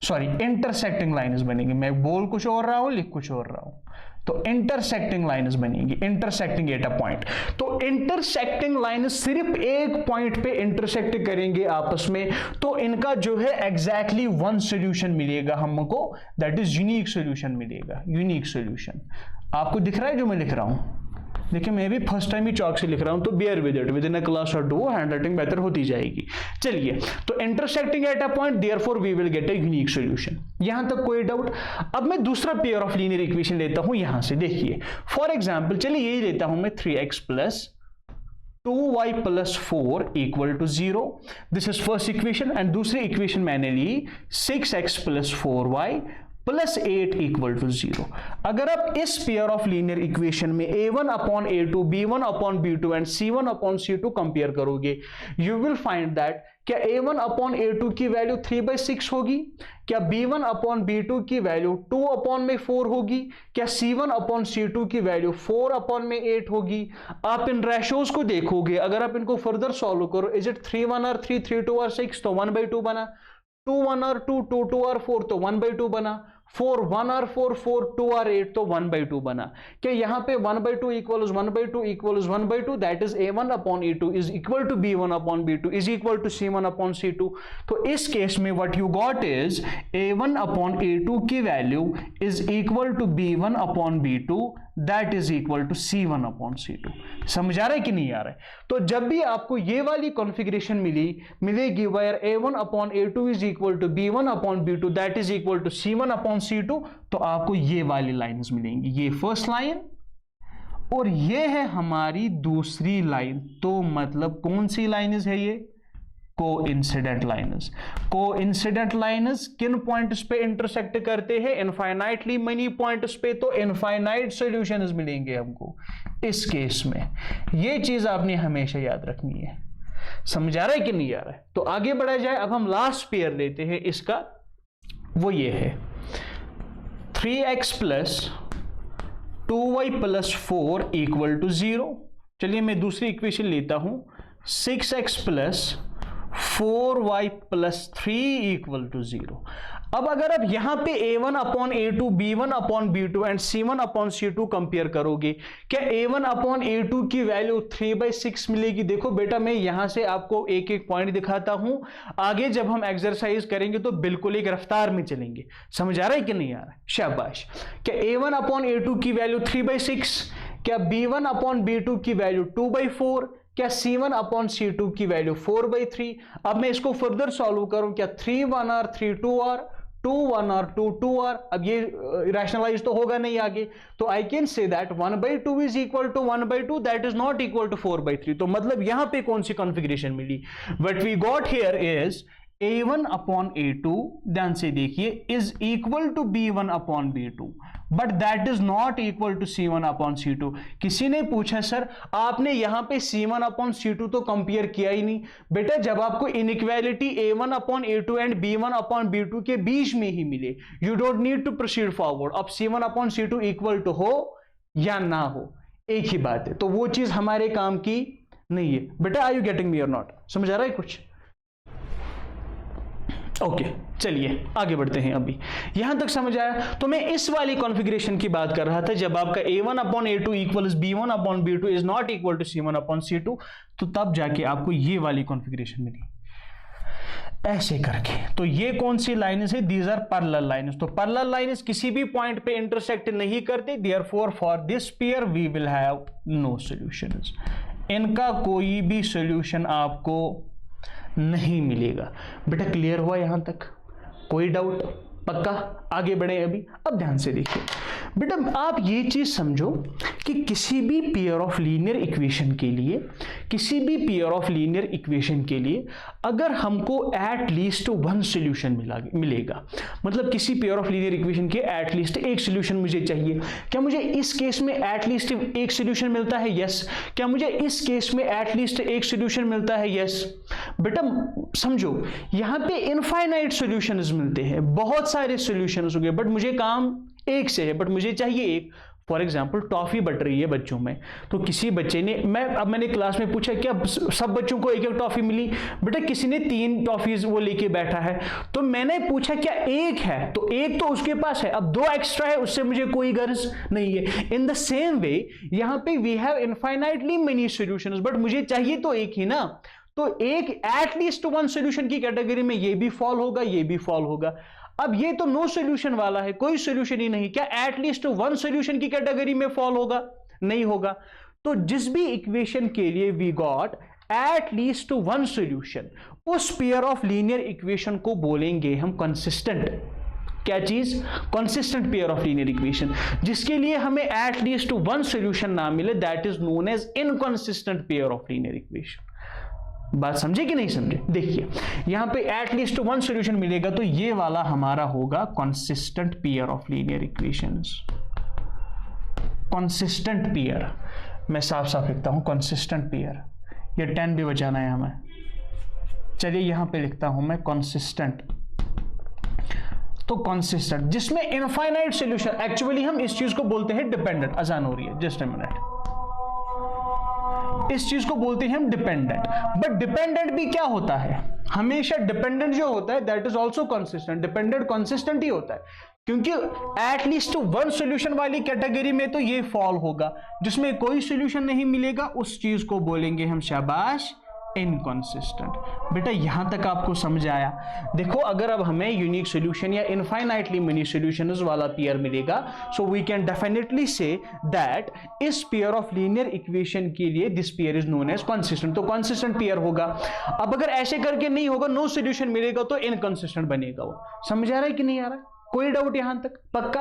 सॉरी, इंटरसेक्टिंग लाइन्स बनेंगी। मैं बोल कुछ और रहा हूं, लिख कुछ और रहा हूं। तो इंटरसेक्टिंग लाइन्स बनेंगी, इंटरसेक्टिंग एट अ पॉइंट। तो इंटरसेक्टिंग लाइन्स सिर्फ एक पॉइंट पे इंटरसेक्ट करेंगे आपस में, तो इनका जो है एग्जैक्टली वन सॉल्यूशन मिलेगा हमको, दैट इज यूनिक सॉल्यूशन मिलेगा। यूनिक सॉल्यूशन आपको दिख रहा है जो मैं लिख रहा हूं? देखिए मैं भी फर्स्ट टाइम ही चौक से लिख रहा हूं, तो bear with it, within a class और 2 हैंड राइटिंग बेहतर होती जाएगी। चलिए, तो intersecting at a point, therefore we will get a unique solution. यहां तक कोई डाउट? अब मैं दूसरा पेयर ऑफ लीनियर इक्वेशन लेता हूं यहां से। देखिए फॉर एग्जांपल, चलिए यही लेता हूं मैं 3x + 2y + 4 = 0। This is first equation. And दूसरी इक्वेशन मैंने ली 6x + 4y + 8 = 0। अगर आप इस पेयर ऑफ लीनियर इक्वेशन में a1/a2, b1/b2 and c1/c2 compare करोगे, यू विल फाइंड दैट क्या a1/a2 की वैल्यू 3/6 होगी? क्या b1/b2 की वैल्यू 2/4 होगी? क्या c1/c2 की वैल्यू 4/8 होगी? आप इन रेशियोज को देखोगे, अगर आप इनको फर्दर सॉल्व करो, इज इट 3 1 और 3 3 2 और 6, तो 1/2 बना। 2 1 और 2 2 2 और 4, तो 1/2 बना। 4 1 और 4 4 2 और 8, तो 1/2 बना। क्या यहां पे 1/2 = 1/2 = 1/2, that is a1/a2 is equal to b1/b2 is equal to c1/c2। तो इस केस में what you got is a1/a2 की value is equal to b1/b2, that is equal to c1/c2। समझ आ रहा है कि नहीं आ रहा है? तो जब भी आपको ये वाली कॉन्फ़िगरेशन मिलेगी where a1/a2 is equal to b1/b2 that is equal to c1/c2, तो आपको ये वाली लाइन्स मिलेंगी। ये फर्स्ट लाइन और ये है हमारी दूसरी लाइन। तो मतलब कौन सी लाइन्स है ये? Coincident lines. कोइंसिडेंट लाइन्स किन पॉइंट्स पे इंटरसेक्ट करते हैं? इनफाइनाइटली मेनी पॉइंट्स पे। तो इनफाइनाइट सॉल्यूशंस मिलेंगे हमको इस केस में। ये चीज आपने हमेशा याद रखनी है। समझ आ रहा है कि नहीं आ रहा है? तो आगे बढ़ा जाए। अब हम लास्ट पेयर लेते हैं इसका, वो ये है 3x plus 2y plus 4 equal to 0। चलिए मैं दूसरी इक्वेशन लेता हूं 6x plus 4y plus 3 equal to 0। अब अगर आप यहां पे a1 upon a2, b1 upon b2 and c1 upon c2 compare करोगे, क्या a1 अपॉन a2 की वैल्यू 3/6 मिलेगी? देखो बेटा, मैं यहां से आपको एक एक पॉइंट दिखाता हूं, आगे जब हम एक्सरसाइज करेंगे तो बिल्कुल एक रफ्तार में चलेंगे। समझ आ रहा है कि नहीं आ रहा है? शाबाश। क्या a1 अपॉन a2 की वैल्यू 3/6? क्या b1 अपॉन b2 की वैल्यू 2/4? क्या C1 अपॉन C2 की वैल्यू 4/3? अब मैं इसको फर्दर सॉल्व करूं, क्या 3 1 r 3 2 r 2 1 r 2 2 r? अब ये रैशनलाइज तो होगा नहीं आगे, तो I can say that 1/2 is equal to 1/2, that is not equal to 4/3। तो मतलब यहां पे कौन सी कॉन्फ़िगरेशन मिली? What we got here is a1 upon a2, ध्यान से देखिए, is equal to b1 upon b2, but that is not equal to c1 upon c2। किसी ने पूछा सर आपने यहां पे c1 अपॉन c2 तो कंपेयर किया ही नहीं। बेटा, जब आपको inequality a1 upon a2 and b1 upon b2 के बीच में ही मिले, you don't need to proceed forward. अब c1 upon c2 equal to हो या ना हो, एक ही बात है। तो वो चीज हमारे काम की नहीं है। बेटा, आर यू गेटिंग मी और नॉट? समझ आ रहा है कुछ? ओके, चलिए आगे बढ़ते हैं। अभी यहां तक समझ आया? तो मैं इस वाली कॉन्फ़िगरेशन की बात कर रहा था, जब आपका a1 upon a2 equals b1 upon b2 is not equal to c1 upon c2, तो तब जाके आपको ये वाली कॉन्फ़िगरेशन मिली ऐसे करके। तो ये कौन सी लाइन्स है? These are parallel lines. तो पैरेलल लाइन्स किसी भी पॉइंट पे इंटरसेक्ट नहीं करते, therefore for this pair we will have no solutions. इनका कोई भी सॉल्यूशन आपको नहीं मिलेगा। बेटा, क्लियर हुआ यहां तक? कोई डाउट? पक्का? आगे बढ़े अभी। अब ध्यान से देखिए बेटा, आप ये चीज समझो कि किसी भी पेयर ऑफ लीनियर इक्वेशन के लिए, किसी भी पेयर ऑफ लीनियर इक्वेशन के लिए अगर हमको एट लीस्ट वन सॉल्यूशन मिलेगा, मतलब किसी पेयर ऑफ लीनियर इक्वेशन के एट लीस्ट एक सॉल्यूशन मुझे चाहिए। क्या मुझे इस केस में एट लीस्ट एक सॉल्यूशन मिलता है? यस। क्या मुझे इस केस में एट लीस्ट एक सॉल्यूशन मिलता है? यस। बेटा समझो, यहां पे इनफाइनाइट सॉल्यूशंस मिलते हैं, बहुत सारे सॉल्यूशंस हो गए, बट मुझे काम एक से है, बट मुझे चाहिए एक। फॉर एग्जाम्पल टॉफी बट रही है बच्चों में, तो किसी बच्चे ने, मैंने क्लास में पूछा क्या सब बच्चों को एक एक टॉफी मिली? बेटा किसी ने 3 टॉफीज वो लेके बैठा है, तो मैंने पूछा क्या एक है? तो एक तो उसके पास है, अब 2 एक्स्ट्रा है, उससे मुझे कोई गर्ज नहीं है। इन द सेम वे यहां पे we have infinitely many solutions, but मुझे चाहिए तो एक ही ना। तो एक एट लीस्ट वन सॉल्यूशन की कैटेगरी में ये भी फॉल होगा, ये भी फॉल होगा। अब ये तो नो सॉल्यूशन वाला है, कोई सॉल्यूशन ही नहीं, क्या एट लीस्ट वन सॉल्यूशन की कैटेगरी में फॉल होगा? नहीं होगा। तो जिस भी इक्वेशन के लिए we got at least one solution, उस पेयर ऑफ लीनियर इक्वेशन को बोलेंगे हम कंसिस्टेंट। क्या चीज? Consistent pair of linear equation. जिसके लिए हमें एट लीस्ट वन सॉल्यूशन ना मिले, that is known as inconsistent pair of linear equation. बात समझे कि नहीं समझे? देखिए यहां पे एट लीस्ट वन सॉल्यूशन मिलेगा, तो ये वाला हमारा होगा consistent pair of linear equations. Consistent pair, मैं साफ साफ लिखता हूं कंसिस्टेंट पेयर, ये 10 भी बचाना है हमें। चलिए यहां पे लिखता हूं मैं कंसिस्टेंट। तो कंसिस्टेंट जिसमें इनफाइनाइट सॉल्यूशन, एक्चुअली हम इस चीज को बोलते हैं डिपेंडेंट। अजान हो रही है, जस्ट अ मिनट। इस चीज को बोलते हैं हम डिपेंडेंट। बट डिपेंडेंट भी क्या होता है? हमेशा डिपेंडेंट जो होता है that is also consistent. Dependent consistent ही होता है, क्योंकि एट लीस्ट वन सॉल्यूशन वाली कैटेगरी में तो ये फॉल होगा, जिसमें कोई सॉल्यूशन नहीं मिलेगा उस चीज को बोलेंगे हम शाबाश इनकंसिस्टेंट। बेटा यहां तक आपको समझ आया? देखो अगर अब हमें यूनिक सॉल्यूशन या इनफाइनाइटली मेनी सॉल्यूशंस वाला पेयर मिलेगा, so we can definitely say that इस पेयर ऑफ लीनियर इक्वेशन के लिए this pair is known as consistent. तो कंसिस्टेंट पेयर होगा। अब अगर ऐसे करके नहीं होगा, नो सॉल्यूशन मिलेगा, तो इनकंसिस्टेंट बनेगा वो। समझ आ रहा है कि नहीं आ रहा है? कोई डाउट यहां तक? पक्का?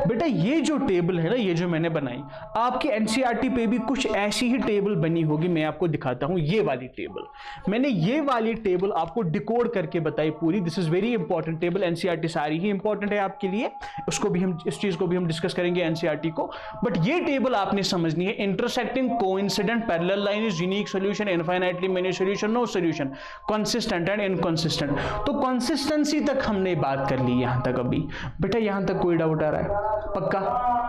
बेटा ये जो टेबल है ना, ये जो मैंने बनाई, आपके एनसीईआरटी पे भी कुछ ऐसी ही टेबल बनी होगी। मैं आपको दिखाता हूं ये वाली टेबल। मैंने ये वाली टेबल आपको डिकोड करके बताई पूरी। This is very important table, NCERT सारी ही इंपॉर्टेंट है आपके लिए। उसको भी हम, इस चीज को भी हम डिस्कस करेंगे एनसीईआरटी को। बट ये टेबल आपने समझनी है। Intersecting coincident parallel line is unique solution, infinitely many solution, no solution, consistent and inconsistent. तो कंसिस्टेंसी तक हमने बात कर ली यहां तक। अभी बेटा यहां तक कोई डाउट आ रहा है? पक्का?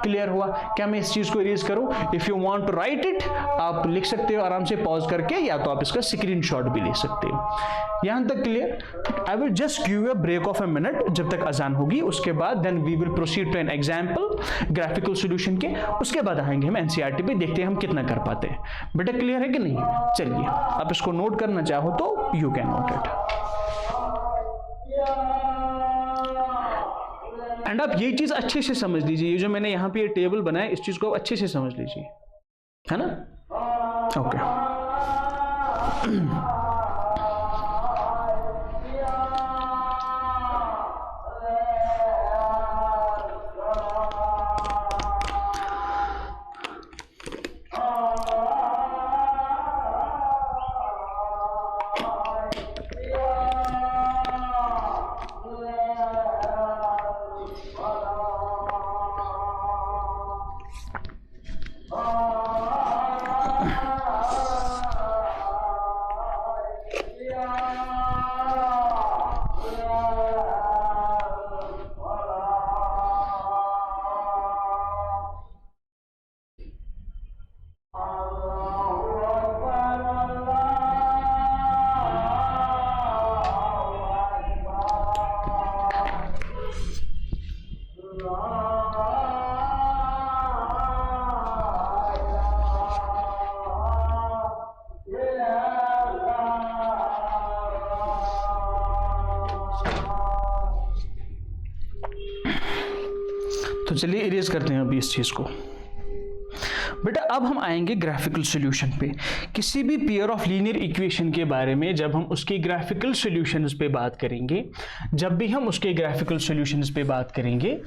क्लियर हुआ? क्या मैं इस चीज को इरेज करूं? If you want to write it, आप लिख सकते हो आराम से पॉज करके, या तो आप इसका स्क्रीनशॉट भी ले सकते हो। यहां तक clear? I will just give you a break of a minute जब तक अजान होगी। उसके बाद then we will proceed to an example graphical solution के। उसके बाद आएंगे हम एनसीईआरटी पे, देखते हैं हम कितना कर पाते हैं। बेटा क्लियर है कि नहीं? चलिए, आप इसको नोट करना चाहो तो you can note it. And आप ये चीज अच्छे से समझ लीजिए। ये जो मैंने यहां पे ये टेबल बनाया, इस चीज को अच्छे से समझ लीजिए, है ना? ओके। तो चलिए इरेज करते हैं अभी इस चीज को। बेटा अब हम आएंगे ग्राफिकल सॉल्यूशन पे। किसी भी पेयर ऑफ लीनियर इक्वेशन के बारे में जब हम उसके ग्राफिकल सॉल्यूशंस पे बात करेंगे, जब भी हम उसके ग्राफिकल सॉल्यूशंस पे बात करेंगे,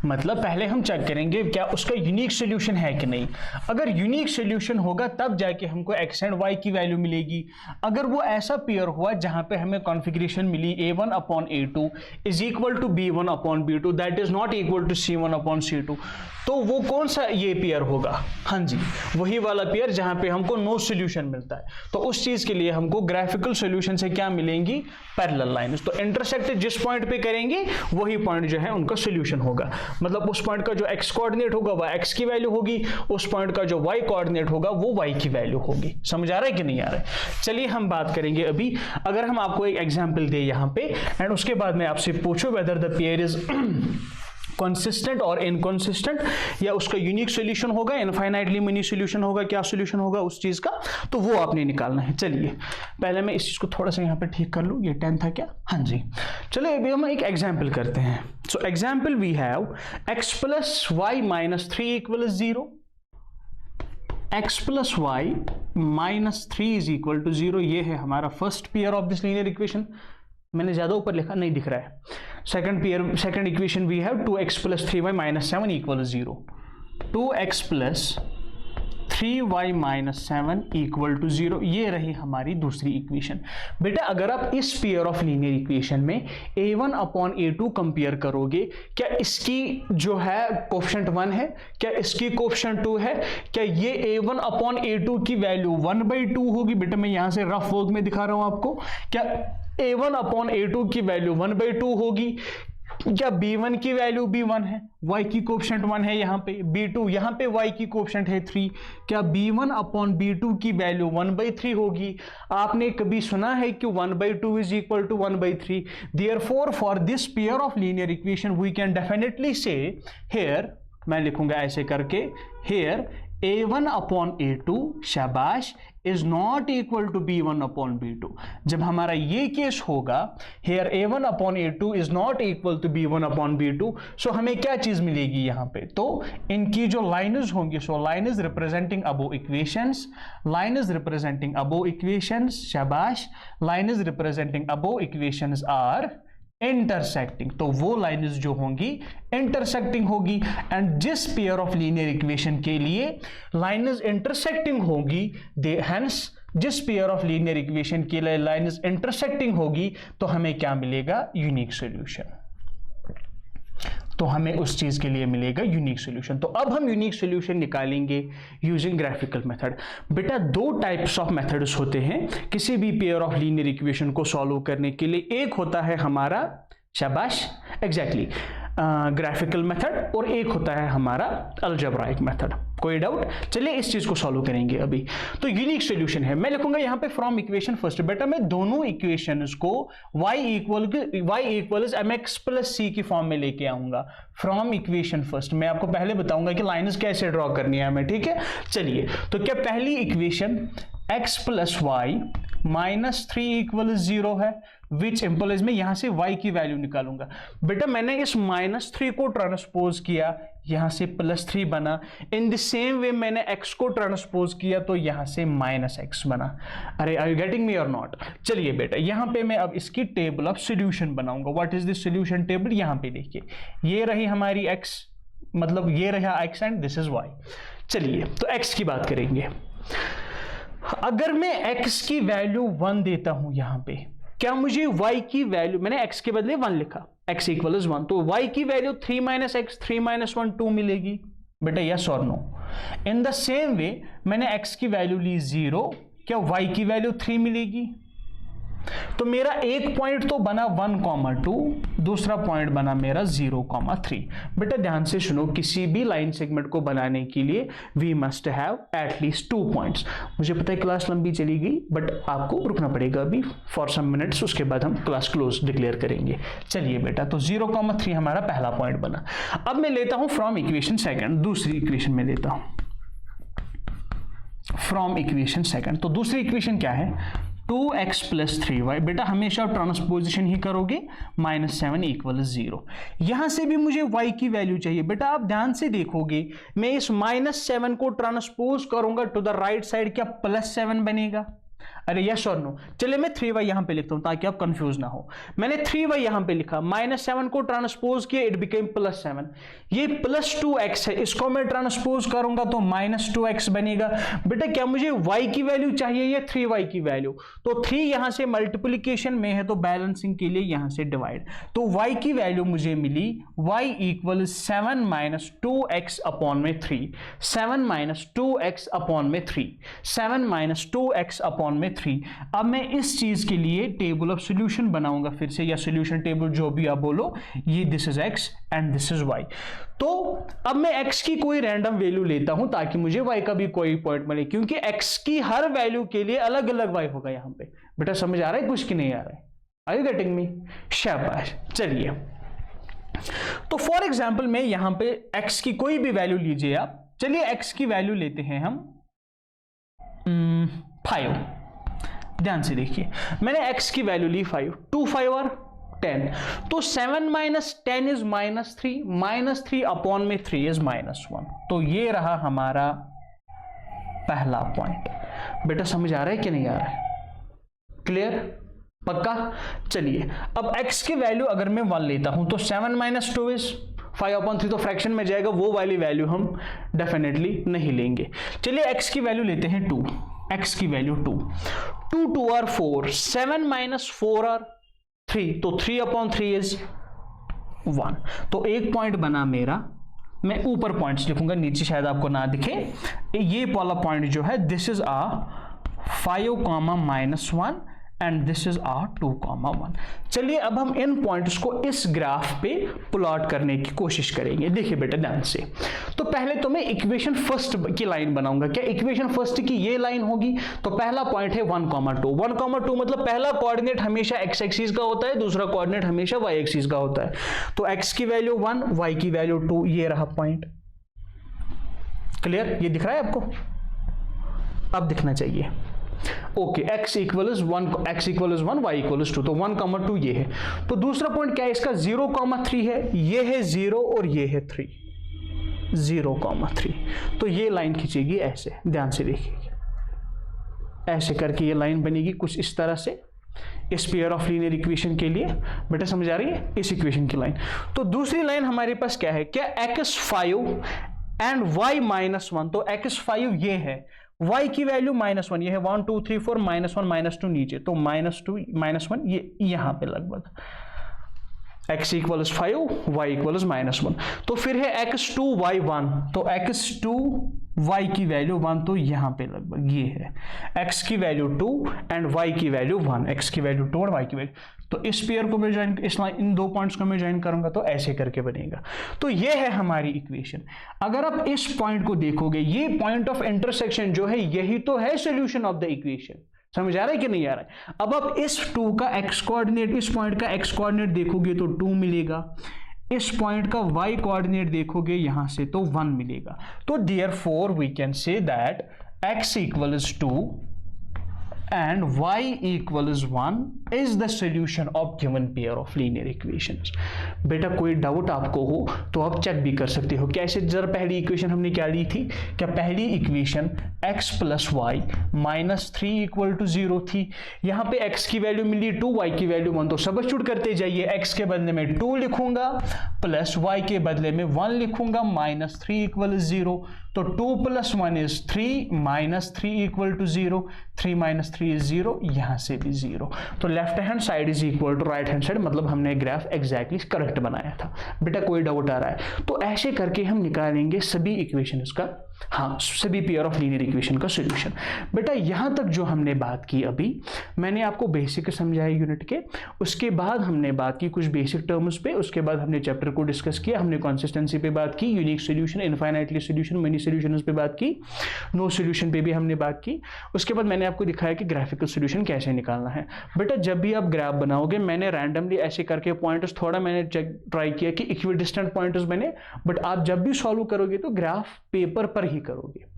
मतलब पहले हम चेक करेंगे क्या उसका यूनिक सॉल्यूशन है कि नहीं। अगर यूनिक सॉल्यूशन होगा तब जाके हमको एक्स एंड वाई की वैल्यू मिलेगी। अगर वो ऐसा पेयर हुआ जहां पे हमें कॉन्फ़िगरेशन मिली a1/a2 is equal to b1/b2 that is not equal to c1/c2, तो वो कौन सा ये पेयर होगा? हाँ जी, वही वाला पेयर जहां पे हमको नो सॉल्यूशन मिलता है। तो उस चीज के लिए हमको ग्राफिकल सॉल्यूशन से क्या मिलेंगी? Parallel lines. तो इंटरसेक्ट जिस पॉइंट पे करेंगे वही पॉइंट जो है उनका सॉल्यूशन होगा। मतलब उस पॉइंट का जो एक्स कोऑर्डिनेट होगा वह एक्स की वैल्यू होगी, उस पॉइंट का जो वाई कोऑर्डिनेट होगा वो वाई की वैल्यू होगी। समझ आ रहा है कि नहीं आ रहा है? चलिए हम बात करेंगे अभी। अगर हम आपको एक एग्जांपल दे यहां पे एंड उसके बाद मैं आपसे पूछूं whether the pair is consistent और इनकंसिस्टेंट, या उसका यूनिक सॉल्यूशन होगा, इनफाइनाइटली मेनी सॉल्यूशन होगा, क्या सॉल्यूशन होगा उस चीज का, तो वो आपने निकालना है। चलिए पहले मैं इस चीज को थोड़ा सा यहां पे ठीक कर लूं। ये 10 था क्या? हाँ जी। चलो अभी हम एक एग्जांपल करते हैं। So example we have x plus y minus 3 equal 0। x plus y minus 3 is equal to 0। ये है हमारा first pair of this linear equation. मैंने ज्यादा ऊपर लिखा, नहीं दिख रहा है। Second equation we have 2x plus 3y minus 7 equal 0। 2x plus 3y minus 7 equal to 0, ये रही हमारी दूसरी इक्वेशन। बेटा अगर आप इस पेयर ऑफ लीनियर इक्वेशन में a1/a2 कंपेयर करोगे, क्या इसकी जो है कोफिशिएंट 1 है, क्या इसकी कोफिशिएंट 2 है, क्या ये a1/a2 की वैल्यू 1/2 होगी? बेटा मैं यहां से रफ वर्क में दिखा रहा हूं आपको। क्या a1/a2 की वैल्यू 1/2 होगी? क्या b1 की वैल्यू b1 है, y की कोफिशिएंट 1 है यहाँ पे, b2 यहाँ पे y की कोफिशिएंट है 3, क्या b1/b2 की वैल्यू 1/3 होगी? आपने कभी सुना है कि 1/2 is equal to 1/3? Therefore for this pair of linear equation we can definitely say here, मैं लिखूंगा ऐसे करके, हियर a1/a2 शाबाश is not equal to b1/b2। जब हमारा ये केस होगा, here a1/a2 is not equal to b1/b2, so हमें क्या चीज मिलेगी यहां पे? तो इनकी जो लाइन्स होंगी, so line is representing above equations, line is representing above equations, शाबाश, line is representing above equations are intersecting, तो वो लाइन्स जो होंगी इंटरसेक्टिंग होगी। एंड जिस पेयर ऑफ लीनियर इक्वेशन के लिए लाइन्स इंटरसेक्टिंग होगी, दे हेंस जिस पेयर ऑफ लीनियर इक्वेशन के लिए लाइन्स इंटरसेक्टिंग होगी, तो हमें क्या मिलेगा? Unique solution. तो हमें उस चीज के लिए मिलेगा यूनिक सॉल्यूशन। तो अब हम यूनिक सॉल्यूशन निकालेंगे यूजिंग ग्राफिकल मेथड। बेटा दो टाइप्स ऑफ मेथड्स होते हैं किसी भी पेयर ऑफ लीनियर इक्वेशन को सॉल्व करने के लिए। एक होता है हमारा, शाबाश, एग्जैक्टली, ग्राफिकल मेथड, और एक होता है हमारा अलजेब्राइक मेथड। कोई डाउट? चलिए इस चीज को सॉल्व करेंगे अभी। तो यूनिक सॉल्यूशन है, मैं लिखूंगा यहां पे फ्रॉम इक्वेशन फर्स्ट। बेटा मैं दोनों इक्वेशंस को y equals mx plus c की फॉर्म में लेके आऊंगा फ्रॉम इक्वेशन फर्स्ट। मैं आपको पहले बताऊंगा कि लाइन्स कैसे ड्रॉ करनी है हमें, ठीक है? चलिए, तो क्या पहली equation x plus y minus 3 equal 0 है, विच इम्प्लाइज में यहां से y की वैल्यू निकालूंगा। बेटा मैंने इस -3 को ट्रांसपोज किया, यहां से +3 बना। इन द सेम वे मैंने x को ट्रांसपोज किया तो यहां से -x बना। अरे आर यू गेटिंग मी और नॉट? चलिए बेटा यहां पे मैं अब इसकी टेबल ऑफ सॉल्यूशन बनाऊंगा। What is the solution table? यहां पे देखिए, ये रही हमारी x, मतलब ये रहा x and this is y। चलिए तो x की बात करेंगे। अगर मैं x की वैल्यू 1 देता हूं यहां पे, क्या मुझे y की वैल्यू, मैंने x के बदले 1 लिखा, x इक्वल्स 1, तो y की वैल्यू 3 - x 3 - 1 2 मिलेगी? बेटा यस और no? In the same way मैंने x की वैल्यू ली 0, क्या y की वैल्यू 3 मिलेगी? तो मेरा एक पॉइंट तो बना 1,2, दूसरा पॉइंट बना मेरा 0,3। बेटा ध्यान से सुनो, किसी भी लाइन सेगमेंट को बनाने के लिए we must have at least 2 points. मुझे पता है क्लास लंबी चली गई, बट आपको रुकना पड़ेगा अभी फॉर सम मिनट्स, उसके बाद हम क्लास क्लोज डिक्लेयर करेंगे। चलिए बेटा, तो 0,3 हमारा पहला पॉइंट बना। अब मैं लेता हूं फ्रॉम इक्वेशन सेकंड, दूसरी इक्वेशन में लेता हूं फ्रॉम इक्वेशन सेकंड। तो दूसरी इक्वेशन क्या है? 2x plus 3y। बेटा हमेशा ट्रांसपोजिशन ही करोगे, -7 इक्वल 0। यहां से भी मुझे y की वैल्यू चाहिए। बेटा आप ध्यान से देखोगे, मैं इस -7 को ट्रांसपोज करूंगा टू द राइट साइड, क्या +7 बनेगा? अरे यस और नो? चलिए मैं 3y यहां पे लिखता हूं ताकि आप कंफ्यूज ना हो। मैंने 3y यहां पे लिखा, -7 को ट्रांसपोज किया, इट बिकेम +7। ये +2x है, इसको मैं ट्रांसपोज करूंगा तो -2x बनेगा। बेटा क्या मुझे y की वैल्यू चाहिए या 3y की वैल्यू? तो 3 यहां से मल्टीप्लीकेशन में है तो बैलेंसिंग के लिए यहां से डिवाइड, तो y की वैल्यू मुझे मिली y इक्वल 7 - 2x अपॉन में 3, 7 - 2x अपॉन में 3, 7 - 2x अपॉन में 3। अब मैं इस चीज के लिए टेबल ऑफ सॉल्यूशन बनाऊंगा फिर से, या सॉल्यूशन टेबल जो भी आप बोलो। ये this is x and this is y। तो अब मैं x की कोई रैंडम वैल्यू लेता हूं ताकि मुझे y का भी कोई पॉइंट मिले, क्योंकि x की हर वैल्यू के लिए अलग अलग y होगा यहां पे। बेटा समझ आ रहा है कुछ कि नहीं आ रहा है? Are you getting me? शाबाश। चलिए तो फॉर एग्जाम्पल मैं यहां पे x की कोई भी वैल्यू लीजिए आप। चलिए x की वैल्यू लेते हैं हम 5। ध्यान से देखिए, मैंने x की वैल्यू ली 5, 2 5 और 10, तो 7 - 10 इज -3, -3 अपॉन में 3 इज -1। तो ये रहा हमारा पहला पॉइंट। बेटा समझ आ रहा है कि नहीं आ रहा है? क्लियर? पक्का? चलिए अब x की वैल्यू अगर मैं 1 लेता हूं तो 7 - 2 इज 5/3, तो फ्रैक्शन में जाएगा, वो वाली वैल्यू हम डेफिनेटली नहीं लेंगे। चलिए x की वैल्यू लेते हैं 2, x की वैल्यू 2, 2 2 आर 4, 7 - 4 आर 3, तो 3/3 इज 1। तो एक पॉइंट बना मेरा, मैं ऊपर पॉइंट्स लिखूंगा, नीचे शायद आपको ना दिखे। ये वाला पॉइंट जो है this is a 5, and this is R 2,1। चलिए अब हम इन पॉइंट्स को इस ग्राफ पे प्लॉट करने की कोशिश करेंगे। देखिए बेटा ध्यान से, तो पहले तो मैं इक्वेशन फर्स्ट की लाइन बनाऊंगा। क्या इक्वेशन फर्स्ट की ये लाइन होगी? तो पहला पॉइंट है 1,2, 1,2 मतलब पहला कोऑर्डिनेट हमेशा x एक्सिस का होता है, दूसरा कोऑर्डिनेट हमेशा y एक्सिस का होता है। तो x की वैल्यू 1, y की वैल्यू 2, ये रहा पॉइंट। क्लियर? ये दिख रहा है आपको? अब दिखना चाहिए। Okay, x equals 1, y equals 2, तो 1,2 ये है। तो दूसरा पॉइंट क्या है इसका? 0,3 है, ये है 0 और ये है 3, 0,3। तो ये लाइन खींचेगी ऐसे, ध्यान से देखिए, ऐसे करके ये लाइन बनेगी कुछ इस तरह से। इस पेयर ऑफ लीनियर इक्वेशन के लिए। बेटा समझ आ रही है इस इक्वेशन की लाइन। तो दूसरी लाइन हमारे पास क्या है, क्या x5 एंड y -1, तो x5 ये है, y की वैल्यू -1, ये है 1 2 3 4 -1 -2 नीचे, तो -2 -1 ये यहां पे लगभग x इक्वल्स 5 y इक्वल्स -1। तो फिर है x2 y 1, तो x2 y की वैल्यू 1, तो यहां पे लगभग ये है x की वैल्यू 2 एंड y की वैल्यू 1, x की वैल्यू 2 और y की वैल्यू। तो इस पेयर को मैं ज्वाइन, इस लाइन, इन दो पॉइंट्स को मैं ज्वाइन करूंगा तो ऐसे करके बनेगा। तो ये है हमारी इक्वेशन। अगर आप इस पॉइंट को देखोगे, ये पॉइंट ऑफ इंटरसेक्शन जो है यही तो है सॉल्यूशन ऑफ द इक्वेशन। समझ आ रहा है कि नहीं आ रहा है? अब आप इस 2 का x कोऑर्डिनेट, इस पॉइंट का x कोऑर्डिनेट देखोगे तो 2 मिलेगा, इस पॉइंट का y कोऑर्डिनेट देखोगे यहां से तो 1 मिलेगा। तो therefore we can say that x equals 2 and y equals 1 is the solution of given pair of linear equations। बेटा कोई डाउट आपको हो तो आप चेक भी कर सकते हो। कैसे? जरा पहली इक्वेशन हमने क्या ली थी, क्या पहली equation x plus y -3 equal to 0 थी। यहाँ पे x की वैल्यू मिली 2, y की वैल्यू 1, तो सब्स्टिट्यूट करते जाइए। x के बदले में 2 लिखूंगा प्लस y के बदले में 1 लिखूंगा, -3 इक्वल 0, तो 2 + 1 is 3, -3 इक्वल टू 0, 3 - 3 is 0, यहां से भी 0। तो left hand side is equal to right hand side, मतलब हमने ग्राफ एग्जैक्टली करेक्ट बनाया था। बेटा कोई डाउट आ रहा है? तो ऐसे करके हम निकालेंगे सभी इक्वेशंस का, हाँ, सभी पेयर ऑफ लीनियर इक्वेशन का सॉल्यूशन। बेटा यहां तक जो हमने बात की, अभी मैंने आपको बेसिक समझाया यूनिट के, उसके बाद हमने बात की कुछ बेसिक टर्म्स पे, उसके बाद हमने चैप्टर को डिस्कस किया, हमने कंसिस्टेंसी पे बात की, unique solution, infinitely solution, many solutions पे बात की, नो सॉल्यूशन पे भी हमने बात की। उसके बाद मैंने आपको दिखाया कि ग्राफिकल सॉल्यूशन कैसे निकालना है। बेटा जब भी आप ग्राफ बनाओगे, मैंने रैंडमली ऐसे करके पॉइंट्स थोड़ा मैंने ट्राई किया कि इक्विडिस्टेंट पॉइंट्स बने, बट आप जब भी सॉल्व करोगे तो ग्राफ पेपर पर ही करोगे।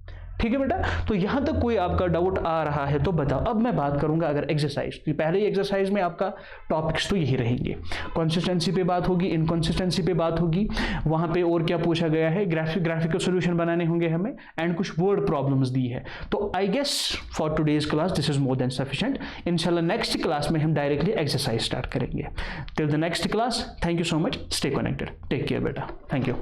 ठीक है बेटा? तो यहां तक कोई आपका डाउट आ रहा है तो बताओ। अब मैं बात करूंगा अगर एक्सरसाइज, तो पहले ही एक्सरसाइज में आपका टॉपिक्स तो यही रहेंगे, कंसिस्टेंसी पे बात होगी, इनकंसिस्टेंसी पे बात होगी, वहां पे और क्या पूछा गया है, ग्राफिकल सॉल्यूशन बनाने होंगे हमें, एंड कुछ वर्ड प्रॉब्लम्स दी है। तो I guess for today's class this is more than sufficient. इंशाल्लाह नेक्स्ट क्लास में हम डायरेक्टली एक्सरसाइज स्टार्ट करेंगे। Till the next class, thank you so much, stay connected, take care बेटा, थैंक यू।